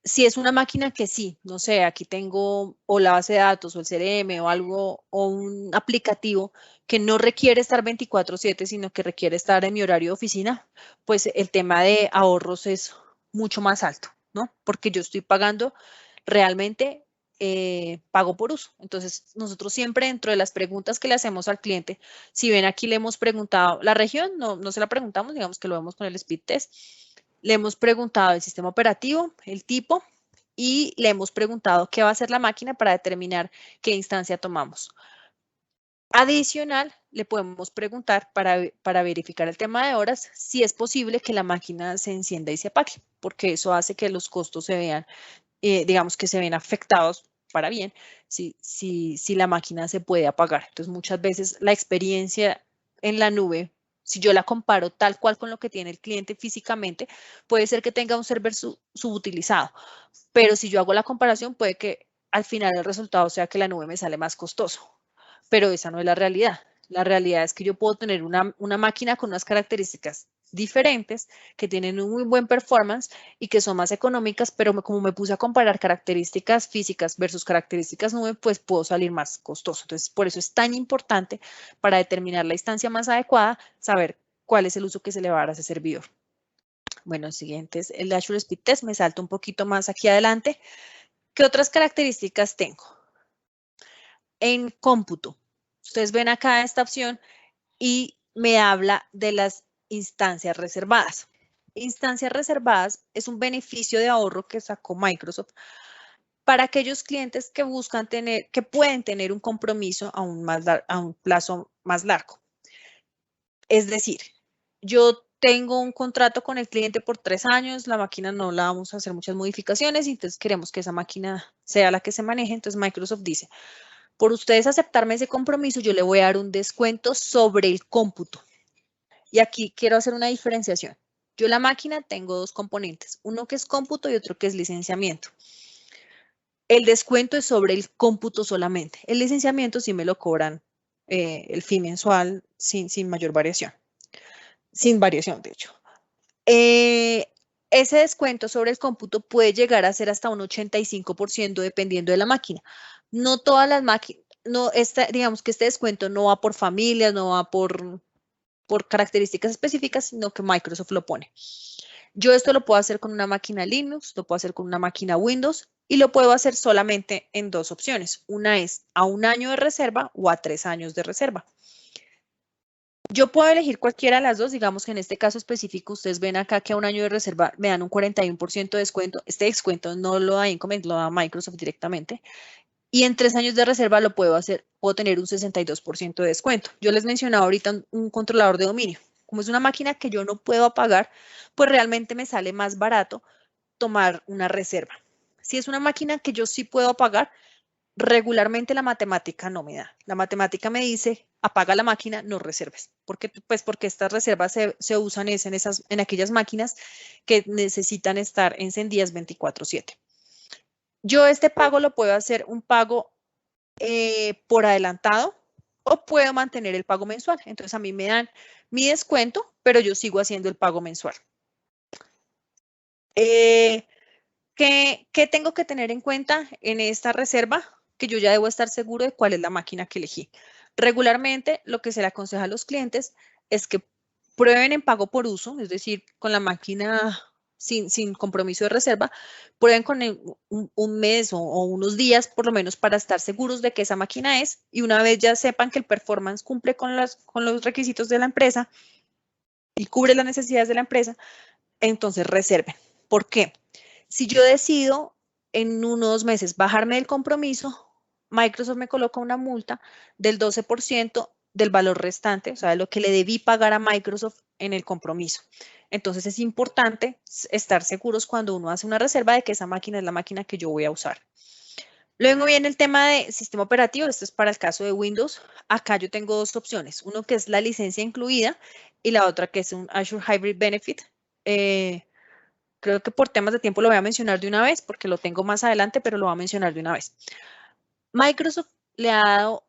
Si es una máquina que sí, no sé, aquí tengo o la base de datos o el CRM o algo o un aplicativo que no requiere estar 24/7, sino que requiere estar en mi horario de oficina, pues el tema de ahorros es mucho más alto, ¿no? Porque yo estoy pagando realmente pago por uso. Entonces, nosotros siempre dentro de las preguntas que le hacemos al cliente, si ven aquí le hemos preguntado, la región no se la preguntamos, digamos que lo vemos con el speed test, le hemos preguntado el sistema operativo, el tipo y le hemos preguntado qué va a hacer la máquina para determinar qué instancia tomamos. Adicional, le podemos preguntar para verificar el tema de horas si es posible que la máquina se encienda y se apague, porque eso hace que los costos se vean, digamos que se ven afectados para bien si la máquina se puede apagar. Entonces, muchas veces la experiencia en la nube, si yo la comparo tal cual con lo que tiene el cliente físicamente, puede ser que tenga un server subutilizado, pero si yo hago la comparación, puede que al final el resultado sea que la nube me sale más costoso, pero esa no es la realidad. La realidad es que yo puedo tener una máquina con unas características diferentes, que tienen un muy buen performance y que son más económicas, pero como me puse a comparar características físicas versus características nube, pues puedo salir más costoso. Entonces, por eso es tan importante para determinar la instancia más adecuada, saber cuál es el uso que se le va a dar a ese servidor. Bueno, el siguiente es el Azure Speed Test. Me salto un poquito más aquí adelante. ¿Qué otras características tengo? En cómputo. Ustedes ven acá esta opción y me habla de las instancias reservadas. Instancias reservadas es un beneficio de ahorro que sacó Microsoft para aquellos clientes que buscan tener, que pueden tener un compromiso a un plazo más largo. Es decir, yo tengo un contrato con el cliente por 3 años, la máquina no la vamos a hacer muchas modificaciones, y entonces queremos que esa máquina sea la que se maneje. Entonces Microsoft dice, por ustedes aceptarme ese compromiso, yo le voy a dar un descuento sobre el cómputo. Y aquí quiero hacer una diferenciación. Yo la máquina tengo dos componentes, uno que es cómputo y otro que es licenciamiento. El descuento es sobre el cómputo solamente. El licenciamiento sí me lo cobran el fee mensual sin mayor variación. Sin variación, de hecho. Ese descuento sobre el cómputo puede llegar a ser hasta un 85% dependiendo de la máquina. No todas las máquinas, no, digamos que este descuento no va por familias, no va por características específicas, sino que Microsoft lo pone. Yo esto lo puedo hacer con una máquina Linux, lo puedo hacer con una máquina Windows y lo puedo hacer solamente en dos opciones. Una es a 1 año de reserva o a 3 años de reserva. Yo puedo elegir cualquiera de las dos, digamos que en este caso específico, ustedes ven acá que a 1 año de reserva me dan un 41% de descuento. Este descuento no lo da Incomment, lo da Microsoft directamente. Y en 3 años de reserva lo puedo hacer, puedo tener un 62% de descuento. Yo les mencionaba ahorita un controlador de dominio. Como es una máquina que yo no puedo apagar, pues realmente me sale más barato tomar una reserva. Si es una máquina que yo sí puedo apagar, regularmente la matemática no me da. La matemática me dice, apaga la máquina, no reserves. Pues porque estas reservas se usan en aquellas máquinas que necesitan estar encendidas 24/7. Yo este pago lo puedo hacer un pago por adelantado o puedo mantener el pago mensual. Entonces a mí me dan mi descuento, pero yo sigo haciendo el pago mensual. ¿Qué tengo que tener en cuenta en esta reserva? Que yo ya debo estar seguro de cuál es la máquina que elegí. Regularmente, lo que se le aconseja a los clientes es que prueben en pago por uso, es decir, con la máquina sin compromiso de reserva, prueben con un mes o unos días por lo menos para estar seguros de que esa máquina es, y una vez ya sepan que el performance cumple con los requisitos de la empresa y cubre las necesidades de la empresa, entonces reserven. ¿Por qué? Si yo decido en unos meses bajarme del compromiso, Microsoft me coloca una multa del 12% del valor restante, o sea, de lo que le debí pagar a Microsoft en el compromiso. Entonces es importante estar seguros cuando uno hace una reserva de que esa máquina es la máquina que yo voy a usar. Luego viene el tema de sistema operativo. Esto es para el caso de Windows. Acá yo tengo dos opciones. Uno que es la licencia incluida y la otra que es un Azure Hybrid Benefit. Creo que por temas de tiempo lo voy a mencionar de una vez porque lo tengo más adelante, pero lo voy a mencionar de una vez. Microsoft le ha dado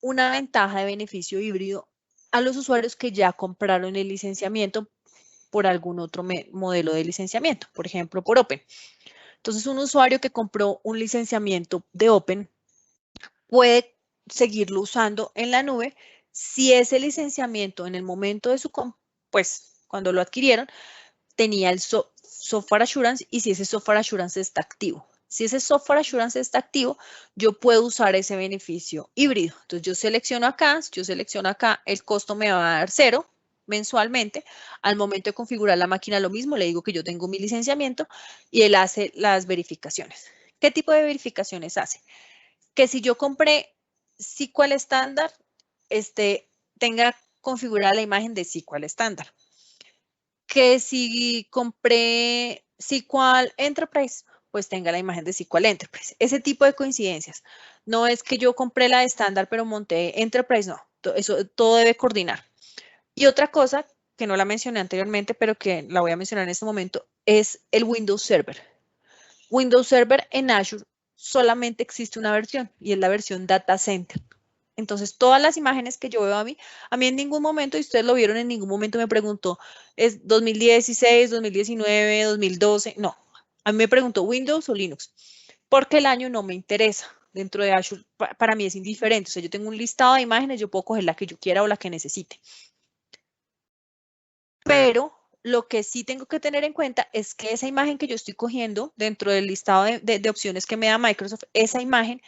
una ventaja de beneficio híbrido a los usuarios que ya compraron el licenciamiento por algún otro modelo de licenciamiento, por ejemplo, por Open. Entonces, un usuario que compró un licenciamiento de Open puede seguirlo usando en la nube si ese licenciamiento en el momento de pues cuando lo adquirieron, tenía el software assurance y si ese software assurance está activo. Si ese software assurance está activo, yo puedo usar ese beneficio híbrido. Entonces yo selecciono acá, el costo me va a dar 0 mensualmente. Al momento de configurar la máquina lo mismo, le digo que yo tengo mi licenciamiento y él hace las verificaciones. ¿Qué tipo de verificaciones hace? Que si yo compré SQL estándar, tenga configurada la imagen de SQL estándar. Que si compré SQL Enterprise, pues tenga la imagen de SQL Enterprise. Ese tipo de coincidencias. No es que yo compré la de estándar, pero monté Enterprise, no. Eso todo debe coordinar. Y otra cosa que no la mencioné anteriormente, pero que la voy a mencionar en este momento, es el Windows Server. Windows Server en Azure solamente existe una versión y es la versión Data Center. Entonces, todas las imágenes que yo veo a mí en ningún momento, y ustedes lo vieron, en ningún momento me preguntó, ¿es 2016, 2019, 2012? No, a mí me preguntó Windows o Linux, porque el año no me interesa. Dentro de Azure, para mí es indiferente. O sea, yo tengo un listado de imágenes, yo puedo coger la que yo quiera o la que necesite. Pero lo que sí tengo que tener en cuenta es que esa imagen que yo estoy cogiendo dentro del listado de opciones que me da Microsoft, esa imagen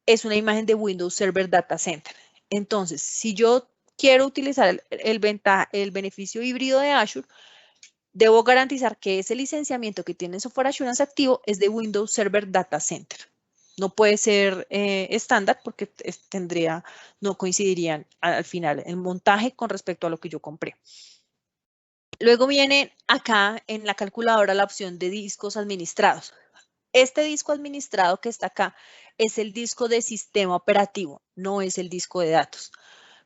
es una imagen de Windows Server Data Center. Entonces, si yo quiero utilizar el beneficio híbrido de Azure, debo garantizar que ese licenciamiento que tiene Software Assurance activo es de Windows Server Data Center. No puede ser estándar porque no coincidirían al final el montaje con respecto a lo que yo compré. Luego viene acá en la calculadora la opción de discos administrados. Este disco administrado que está acá es el disco de sistema operativo, no es el disco de datos.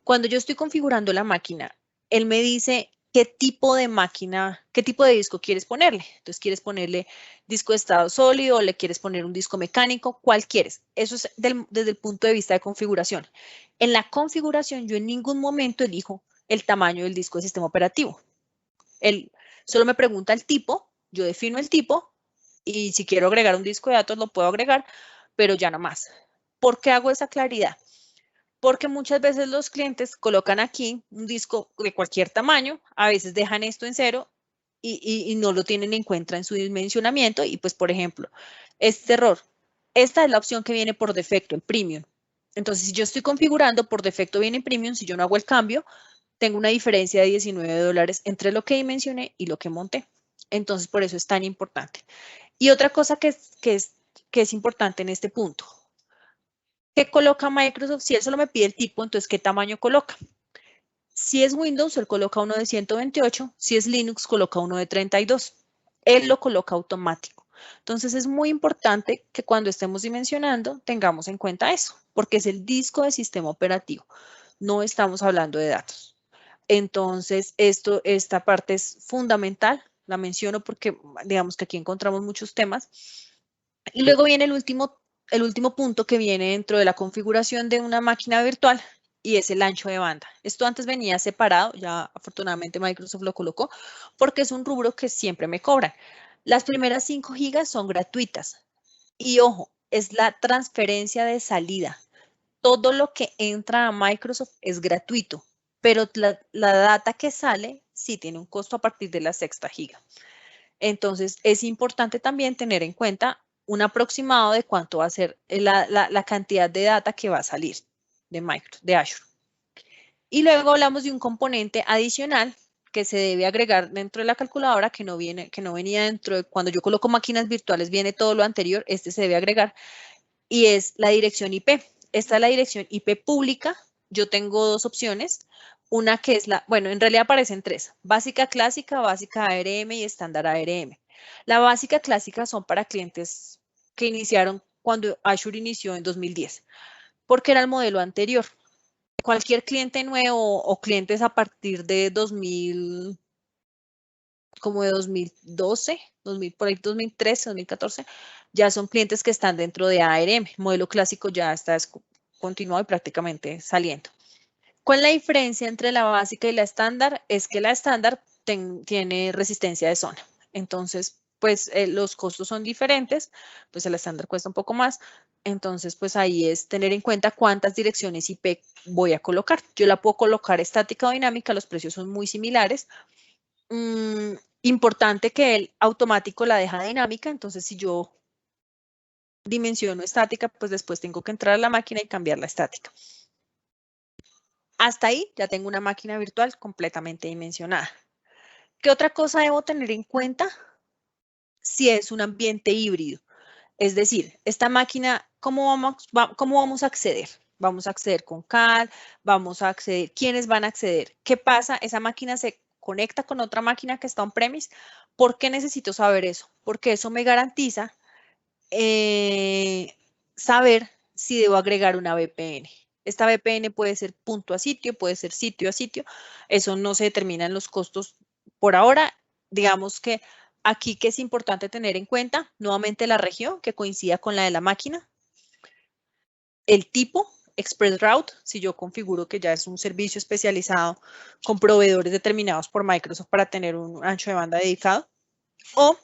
Cuando yo estoy configurando la máquina, él me dice qué tipo de máquina, qué tipo de disco quieres ponerle. Entonces, ¿quieres ponerle disco de estado sólido o le quieres poner un disco mecánico? ¿Cuál quieres? Eso es desde el punto de vista de configuración. En la configuración, yo en ningún momento elijo el tamaño del disco de sistema operativo. Él solo me pregunta el tipo, yo defino el tipo y si quiero agregar un disco de datos lo puedo agregar, pero ya no más. ¿Por qué hago esa claridad? Porque muchas veces los clientes colocan aquí un disco de cualquier tamaño, a veces dejan esto en 0 y no lo tienen en cuenta en su dimensionamiento y pues, por ejemplo, este error. Esta es la opción que viene por defecto, el Premium. Entonces, si yo estoy configurando, por defecto viene en Premium, si yo no hago el cambio, tengo una diferencia de $19 entre lo que dimensioné y lo que monté. Entonces, por eso es tan importante. Y otra cosa que es importante en este punto. ¿Qué coloca Microsoft? Si él solo me pide el tipo, entonces, ¿qué tamaño coloca? Si es Windows, él coloca uno de 128. Si es Linux, coloca uno de 32. Él lo coloca automático. Entonces, es muy importante que cuando estemos dimensionando tengamos en cuenta eso, porque es el disco de sistema operativo. No estamos hablando de datos. Entonces, esta parte es fundamental. La menciono porque, digamos que aquí encontramos muchos temas. Y luego viene el último punto que viene dentro de la configuración de una máquina virtual y es el ancho de banda. Esto antes venía separado, ya afortunadamente Microsoft lo colocó, porque es un rubro que siempre me cobran. Las primeras 5 gigas son gratuitas. Y ojo, es la transferencia de salida. Todo lo que entra a Microsoft es gratuito, pero la data que sale sí tiene un costo a partir de la sexta giga. Entonces, es importante también tener en cuenta un aproximado de cuánto va a ser la cantidad de data que va a salir de Azure. Y luego hablamos de un componente adicional que se debe agregar dentro de la calculadora que no venía dentro de cuando yo coloco máquinas virtuales, viene todo lo anterior, este se debe agregar y es la dirección IP. Esta es la dirección IP pública. Yo tengo dos opciones. Una que es bueno, en realidad aparecen tres: básica clásica, básica ARM y estándar ARM. La básica clásica son para clientes que iniciaron cuando Azure inició en 2010, porque era el modelo anterior. Cualquier cliente nuevo o clientes a partir de 2000, como de 2012, por ahí 2013, 2014, ya son clientes que están dentro de ARM. El modelo clásico ya está continuado y prácticamente saliendo. ¿Cuál es la diferencia entre la básica y la estándar? Es que la estándar tiene resistencia de zona. Entonces, pues los costos son diferentes, pues el estándar cuesta un poco más. Entonces, pues ahí es tener en cuenta cuántas direcciones IP voy a colocar. Yo la puedo colocar estática o dinámica, los precios son muy similares. Importante que el automático la deja dinámica, entonces si yo dimensiono estática, pues después tengo que entrar a la máquina y cambiar la estática. Hasta ahí ya tengo una máquina virtual completamente dimensionada. ¿Qué otra cosa debo tener en cuenta? Si es un ambiente híbrido. Es decir, esta máquina, ¿cómo vamos a acceder? vamos a acceder con CAD, vamos a acceder, ¿quiénes van a acceder? ¿Qué pasa? Esa máquina se conecta con otra máquina que está on-premise. ¿Por qué necesito saber eso? Porque eso me garantiza saber si debo agregar una VPN. Esta VPN puede ser punto a sitio, puede ser sitio a sitio. Eso no se determina en los costos por ahora. Digamos que aquí que es importante tener en cuenta, nuevamente la región que coincida con la de la máquina. El tipo, ExpressRoute, si yo configuro que ya es un servicio especializado con proveedores determinados por Microsoft para tener un ancho de banda dedicado. O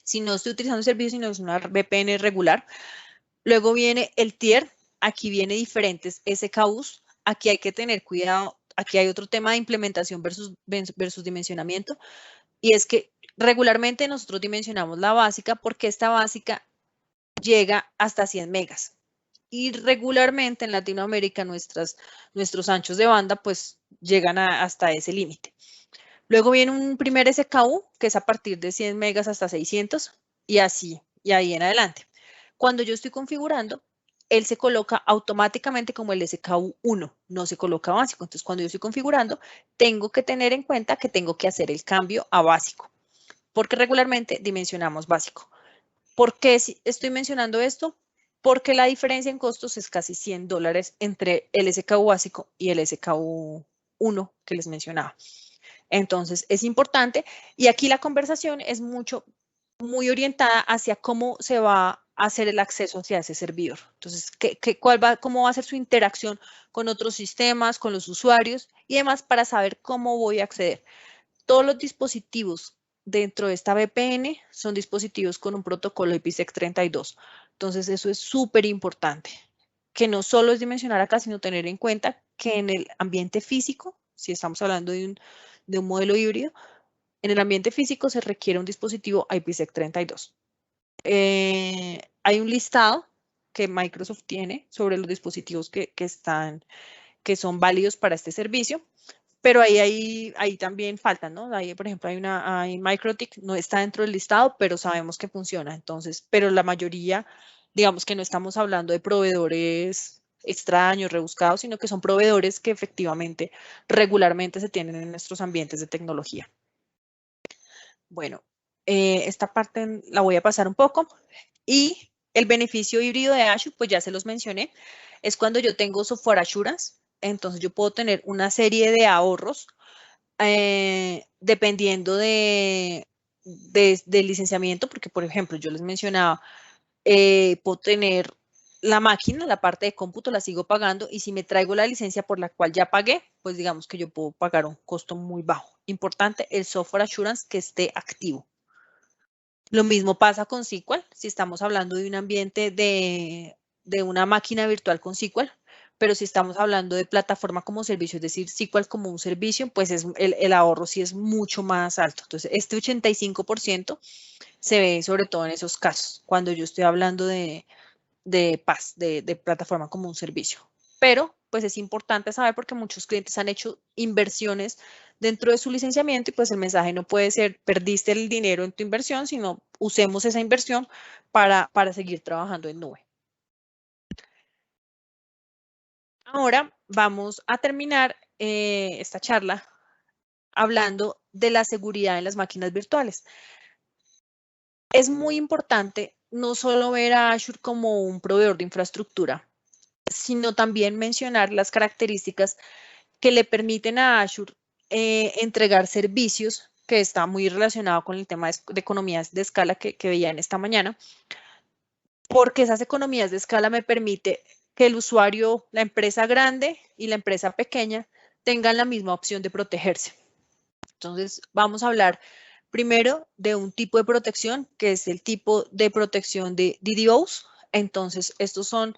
si no estoy utilizando el servicio, sino es una VPN regular. Luego viene el tier. Aquí viene diferentes SKUs. Aquí hay que tener cuidado. Aquí hay otro tema de implementación versus dimensionamiento. Y es que regularmente nosotros dimensionamos la básica porque esta básica llega hasta 100 megas. Y regularmente en Latinoamérica nuestros anchos de banda pues llegan hasta ese límite. Luego viene un primer SKU que es a partir de 100 megas hasta 600 y así, y ahí en adelante. Cuando yo estoy configurando, él se coloca automáticamente como el SKU 1, no se coloca básico. Entonces, cuando yo estoy configurando, tengo que tener en cuenta que tengo que hacer el cambio a básico, porque regularmente dimensionamos básico. ¿Por qué estoy mencionando esto? Porque la diferencia en costos es casi $100 entre el SKU básico y el SKU 1 que les mencionaba. Entonces, es importante. Y aquí la conversación es muy orientada hacia cómo se va a hacer el acceso hacia ese servidor. Entonces, cómo va a ser su interacción con otros sistemas, con los usuarios y demás para saber cómo voy a acceder. Todos los dispositivos dentro de esta VPN son dispositivos con un protocolo IPsec 32. Entonces, eso es súper importante, que no solo es dimensionar acá, sino tener en cuenta que en el ambiente físico, si estamos hablando de un modelo híbrido, en el ambiente físico se requiere un dispositivo IPsec 32. Hay un listado que Microsoft tiene sobre los dispositivos que son válidos para este servicio, pero ahí también faltan, ¿no? Ahí, por ejemplo, hay MikroTik, no está dentro del listado, pero sabemos que funciona. Entonces, pero la mayoría, digamos que no estamos hablando de proveedores extraños, rebuscados, sino que son proveedores que efectivamente regularmente se tienen en nuestros ambientes de tecnología. Bueno, esta parte la voy a pasar un poco. Y el beneficio híbrido de Azure, pues ya se los mencioné, es cuando yo tengo software assurance. Entonces yo puedo tener una serie de ahorros dependiendo del licenciamiento, porque por ejemplo, yo les mencionaba, puedo tener la máquina, la parte de cómputo la sigo pagando y si me traigo la licencia por la cual ya pagué, pues digamos que yo puedo pagar un costo muy bajo. Importante, el software assurance que esté activo. Lo mismo pasa con SQL, si estamos hablando de un ambiente de una máquina virtual con SQL, pero si estamos hablando de plataforma como servicio, es decir, SQL como un servicio, pues el ahorro sí es mucho más alto. Entonces, este 85% se ve sobre todo en esos casos, cuando yo estoy hablando de PaaS, de plataforma como un servicio. Pero, pues es importante saber porque muchos clientes han hecho inversiones dentro de su licenciamiento y pues el mensaje no puede ser perdiste el dinero en tu inversión, sino usemos esa inversión para seguir trabajando en nube. Ahora vamos a terminar esta charla hablando de la seguridad en las máquinas virtuales. Es muy importante no solo ver a Azure como un proveedor de infraestructura, sino también mencionar las características que le permiten a Azure entregar servicios, que está muy relacionado con el tema de economías de escala que veían esta mañana, porque esas economías de escala me permite que el usuario, la empresa grande y la empresa pequeña tengan la misma opción de protegerse. Entonces, vamos a hablar primero de un tipo de protección, que es el tipo de protección de DDoS. Entonces, estos son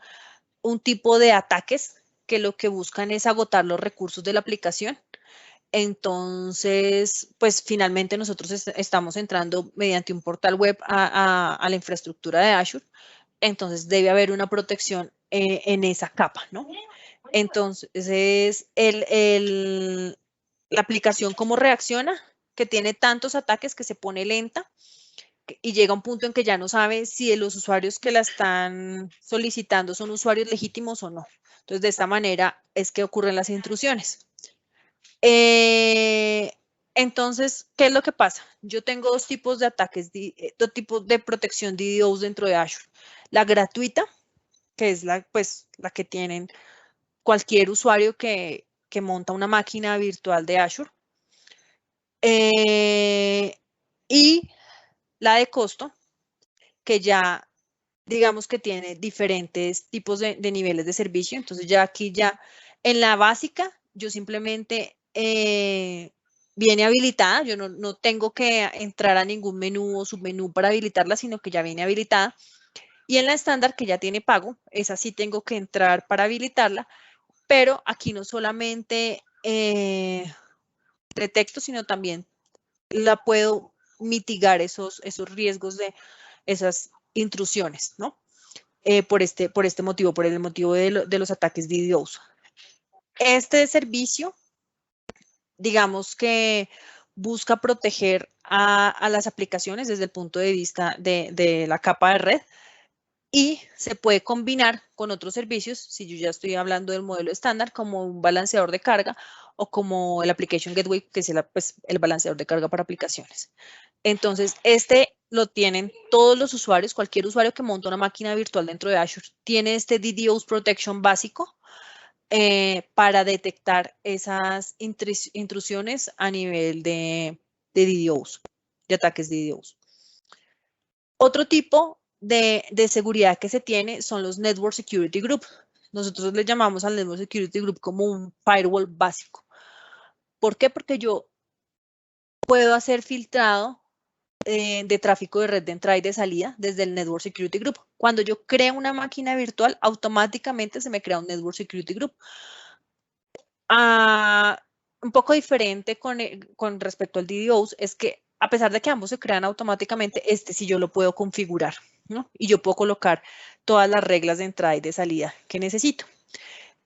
un tipo de ataques que lo que buscan es agotar los recursos de la aplicación. Entonces, pues finalmente nosotros estamos entrando mediante un portal web a la infraestructura de Azure. Entonces, debe haber una protección en esa capa, ¿no? Entonces, la aplicación cómo reacciona, que tiene tantos ataques que se pone lenta y llega un punto en que ya no sabe si los usuarios que la están solicitando son usuarios legítimos o no. Entonces, de esta manera es que ocurren las intrusiones. Entonces, ¿qué es lo que pasa? Yo tengo dos tipos de ataques, dos tipos de protección de DDoS dentro de Azure. La gratuita, que es la que tienen cualquier usuario que monta una máquina virtual de Azure. Y la de costo, que ya digamos que tiene diferentes tipos de niveles de servicio. Entonces ya aquí ya en la básica yo simplemente viene habilitada. Yo no tengo que entrar a ningún menú o submenú para habilitarla, sino que ya viene habilitada. Y en la estándar, que ya tiene pago, esa sí tengo que entrar para habilitarla, pero aquí no solamente detecto, sino también la puedo mitigar esos riesgos de esas intrusiones, ¿no? Por este motivo, por el motivo de los ataques de DDoS. Este servicio, digamos que busca proteger a las aplicaciones desde el punto de vista de la capa de red, y se puede combinar con otros servicios, si yo ya estoy hablando del modelo estándar, como un balanceador de carga o como el Application Gateway, que es el balanceador de carga para aplicaciones. Entonces, este lo tienen todos los usuarios. Cualquier usuario que monta una máquina virtual dentro de Azure tiene este DDoS Protection básico para detectar esas intrusiones a nivel de DDoS, de ataques de DDoS. Otro tipo de seguridad que se tiene son los Network Security Group. Nosotros le llamamos al Network Security Group como un firewall básico. ¿Por qué? Porque yo puedo hacer filtrado de tráfico de red de entrada y de salida desde el Network Security Group. Cuando yo creo una máquina virtual, automáticamente se me crea un Network Security Group. Un poco diferente con respecto al DDoS es que, a pesar de que ambos se crean automáticamente, este sí yo lo puedo configurar, ¿no? Y yo puedo colocar todas las reglas de entrada y de salida que necesito.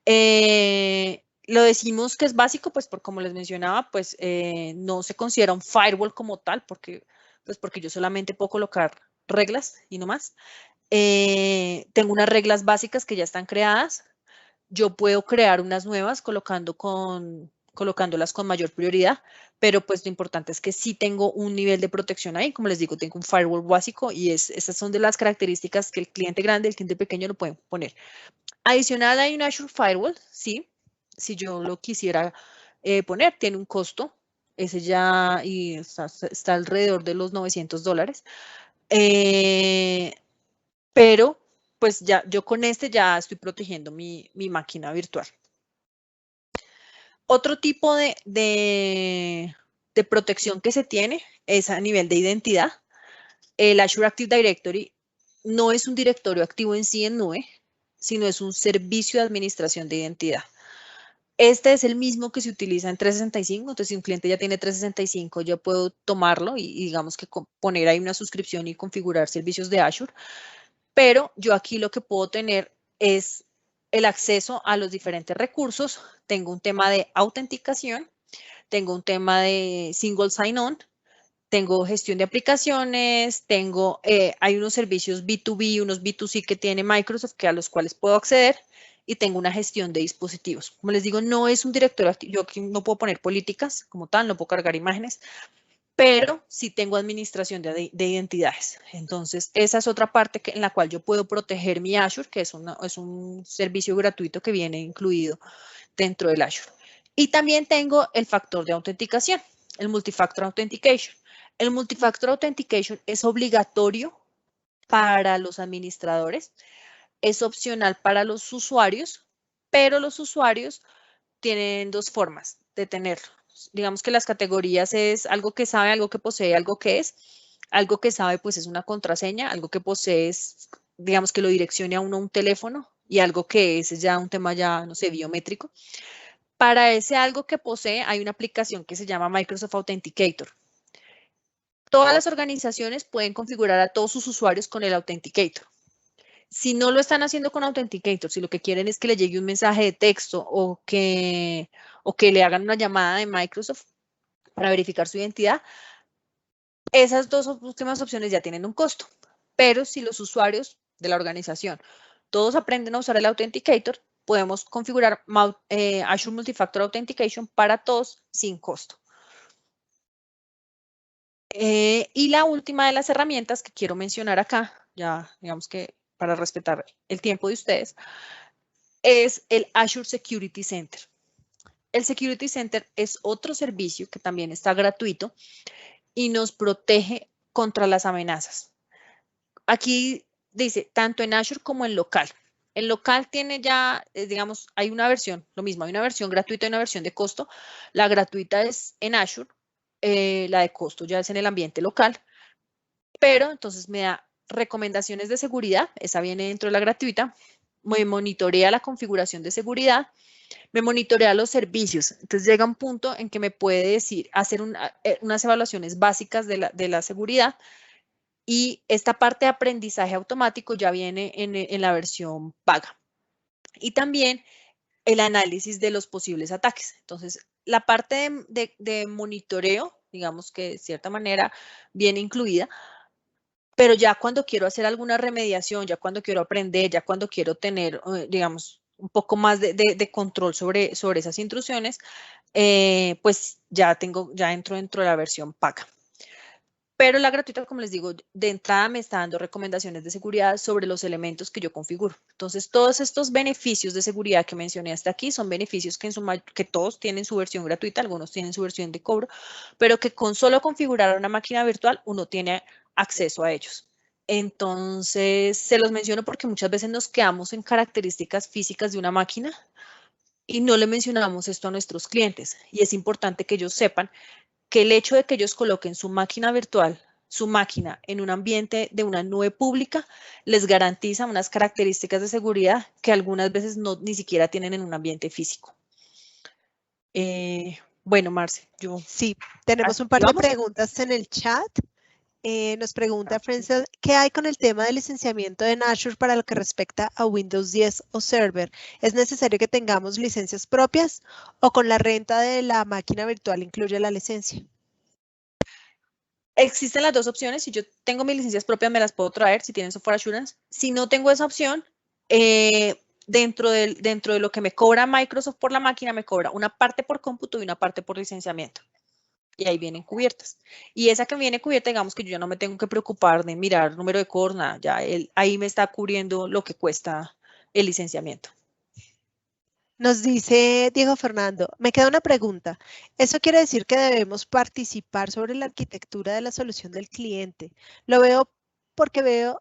Lo decimos que es básico, pues por como les mencionaba, pues no se considera un firewall como tal, porque yo solamente puedo colocar reglas y no más. Tengo unas reglas básicas que ya están creadas. Yo puedo crear unas nuevas colocándolas con mayor prioridad, pero pues lo importante es que sí tengo un nivel de protección ahí. Como les digo, tengo un firewall básico y esas son de las características que el cliente grande y el cliente pequeño lo pueden poner. Adicional, hay un Azure Firewall, sí, si yo lo quisiera poner, tiene un costo, ese ya y está alrededor de los $900, pero pues ya yo con este ya estoy protegiendo mi máquina virtual. Otro tipo de protección que se tiene es a nivel de identidad. El Azure Active Directory no es un directorio activo en sí en nube, sino es un servicio de administración de identidad. Este es el mismo que se utiliza en 365, entonces si un cliente ya tiene 365, yo puedo tomarlo y digamos que poner ahí una suscripción y configurar servicios de Azure, pero yo aquí lo que puedo tener es el acceso a los diferentes recursos. Tengo un tema de autenticación, tengo un tema de single sign-on, tengo gestión de aplicaciones, hay unos servicios B2B, unos B2C que tiene Microsoft a los cuales puedo acceder, y tengo una gestión de dispositivos. Como les digo, no es un directorio activo. Yo aquí no puedo poner políticas como tal, no puedo cargar imágenes, pero sí tengo administración de identidades. Entonces, esa es otra parte en la cual yo puedo proteger mi Azure, que es un servicio gratuito que viene incluido dentro del Azure. Y también tengo el factor de autenticación, el Multifactor Authentication. El Multifactor Authentication es obligatorio para los administradores, es opcional para los usuarios, pero los usuarios tienen dos formas de tenerlo. Digamos que las categorías es algo que sabe, algo que posee, algo que es. Algo que sabe, pues es una contraseña, algo que posee es, digamos que lo direccione a uno a un teléfono, y algo que es ya un tema ya, no sé, biométrico. Para ese algo que posee hay una aplicación que se llama Microsoft Authenticator. Todas las organizaciones pueden configurar a todos sus usuarios con el Authenticator. Si no lo están haciendo con Authenticator, si lo que quieren es que le llegue un mensaje de texto o que le hagan una llamada de Microsoft para verificar su identidad, esas dos últimas opciones ya tienen un costo. Pero si los usuarios de la organización todos aprenden a usar el Authenticator, podemos configurar Azure Multifactor Authentication para todos sin costo. Y la última de las herramientas que quiero mencionar acá, ya digamos que para respetar el tiempo de ustedes, es el Azure Security Center. El Security Center es otro servicio que también está gratuito y nos protege contra las amenazas. Aquí dice, tanto en Azure como en local. El local tiene ya, digamos, hay una versión, lo mismo, hay una versión gratuita y una versión de costo. La gratuita es en Azure, la de costo ya es en el ambiente local, pero entonces me da recomendaciones de seguridad, esa viene dentro de la gratuita, me monitorea la configuración de seguridad, me monitorea los servicios. Entonces llega un punto en que me puede decir, hacer unas evaluaciones básicas de la seguridad, y esta parte de aprendizaje automático ya viene en la versión paga. Y también el análisis de los posibles ataques. Entonces, la parte de monitoreo, digamos que de cierta manera viene incluida, pero ya cuando quiero hacer alguna remediación, ya cuando quiero aprender, ya cuando quiero tener, digamos, un poco más de control sobre esas intrusiones, pues ya entro dentro de la versión paga. Pero la gratuita, como les digo, de entrada me está dando recomendaciones de seguridad sobre los elementos que yo configuro. Entonces, todos estos beneficios de seguridad que mencioné hasta aquí son beneficios que todos tienen su versión gratuita, algunos tienen su versión de cobro, pero que con solo configurar una máquina virtual uno tiene acceso a ellos. Entonces, se los menciono porque muchas veces nos quedamos en características físicas de una máquina y no le mencionamos esto a nuestros clientes. Y es importante que ellos sepan que el hecho de que ellos coloquen su máquina virtual, su máquina en un ambiente de una nube pública, les garantiza unas características de seguridad que algunas veces ni siquiera tienen en un ambiente físico. Bueno, Marce, Sí, tenemos un par de preguntas en el chat. Nos pregunta Francel, ¿qué hay con el tema de licenciamiento en Azure para lo que respecta a Windows 10 o Server? ¿Es necesario que tengamos licencias propias o con la renta de la máquina virtual incluye la licencia? Existen las dos opciones. Si yo tengo mis licencias propias, me las puedo traer si tienen software assurance. Si no tengo esa opción, dentro de lo que me cobra Microsoft por la máquina, me cobra una parte por cómputo y una parte por licenciamiento. Y ahí vienen cubiertas. Y esa que viene cubierta, digamos que yo ya no me tengo que preocupar de mirar número de cores, nada, ya ahí me está cubriendo lo que cuesta el licenciamiento. Nos dice Diego Fernando, me queda una pregunta. ¿Eso quiere decir que debemos participar sobre la arquitectura de la solución del cliente? Lo veo porque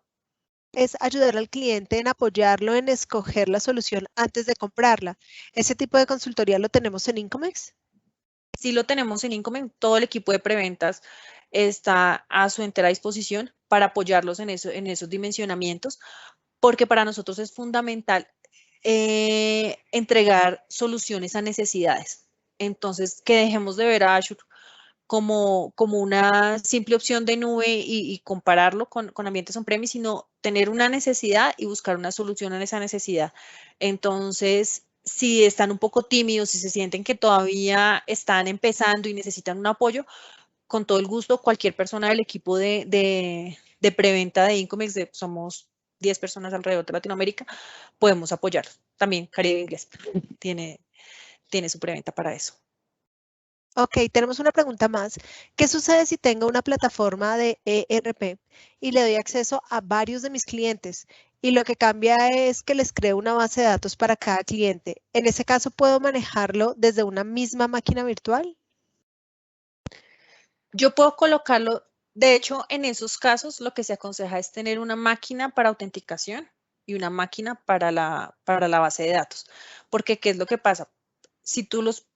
es ayudar al cliente en apoyarlo en escoger la solución antes de comprarla. ¿Ese tipo de consultoría lo tenemos en Incomex? Sí lo tenemos en Incomex, todo el equipo de preventas está a su entera disposición para apoyarlos en esos dimensionamientos, porque para nosotros es fundamental entregar soluciones a necesidades. Entonces, que dejemos de ver a Azure como una simple opción de nube y compararlo con ambientes on-premise, sino tener una necesidad y buscar una solución a esa necesidad. Entonces, si están un poco tímidos, si se sienten que todavía están empezando y necesitan un apoyo, con todo el gusto, cualquier persona del equipo de preventa de Incomex, somos 10 personas alrededor de Latinoamérica, podemos apoyar. También Caribe Inglés tiene su preventa para eso. Ok, tenemos una pregunta más. ¿Qué sucede si tengo una plataforma de ERP y le doy acceso a varios de mis clientes y lo que cambia es que les creo una base de datos para cada cliente? ¿En ese caso puedo manejarlo desde una misma máquina virtual? Yo puedo colocarlo, de hecho, en esos casos lo que se aconseja es tener una máquina para autenticación y una máquina para la base de datos. Porque, ¿qué es lo que pasa? Si tú los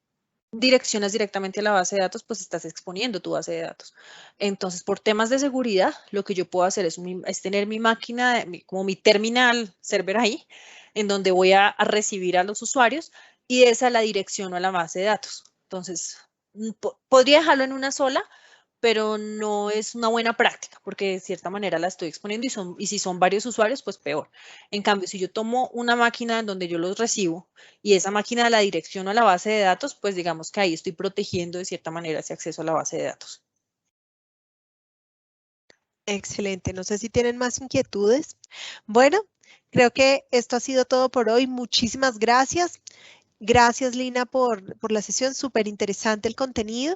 direccionas directamente a la base de datos, pues estás exponiendo tu base de datos. Entonces, por temas de seguridad, lo que yo puedo hacer es tener mi máquina, como mi terminal server ahí, en donde voy a recibir a los usuarios y esa la direcciono a la base de datos. Entonces, podría dejarlo en una sola, pero no es una buena práctica porque de cierta manera la estoy exponiendo y si son varios usuarios, pues peor. En cambio, si yo tomo una máquina en donde yo los recibo y esa máquina la direcciono a la base de datos, pues digamos que ahí estoy protegiendo de cierta manera ese acceso a la base de datos. Excelente. No sé si tienen más inquietudes. Bueno, Creo que esto ha sido todo por hoy. Muchísimas gracias. Gracias, Lina, por la sesión. Súper interesante el contenido.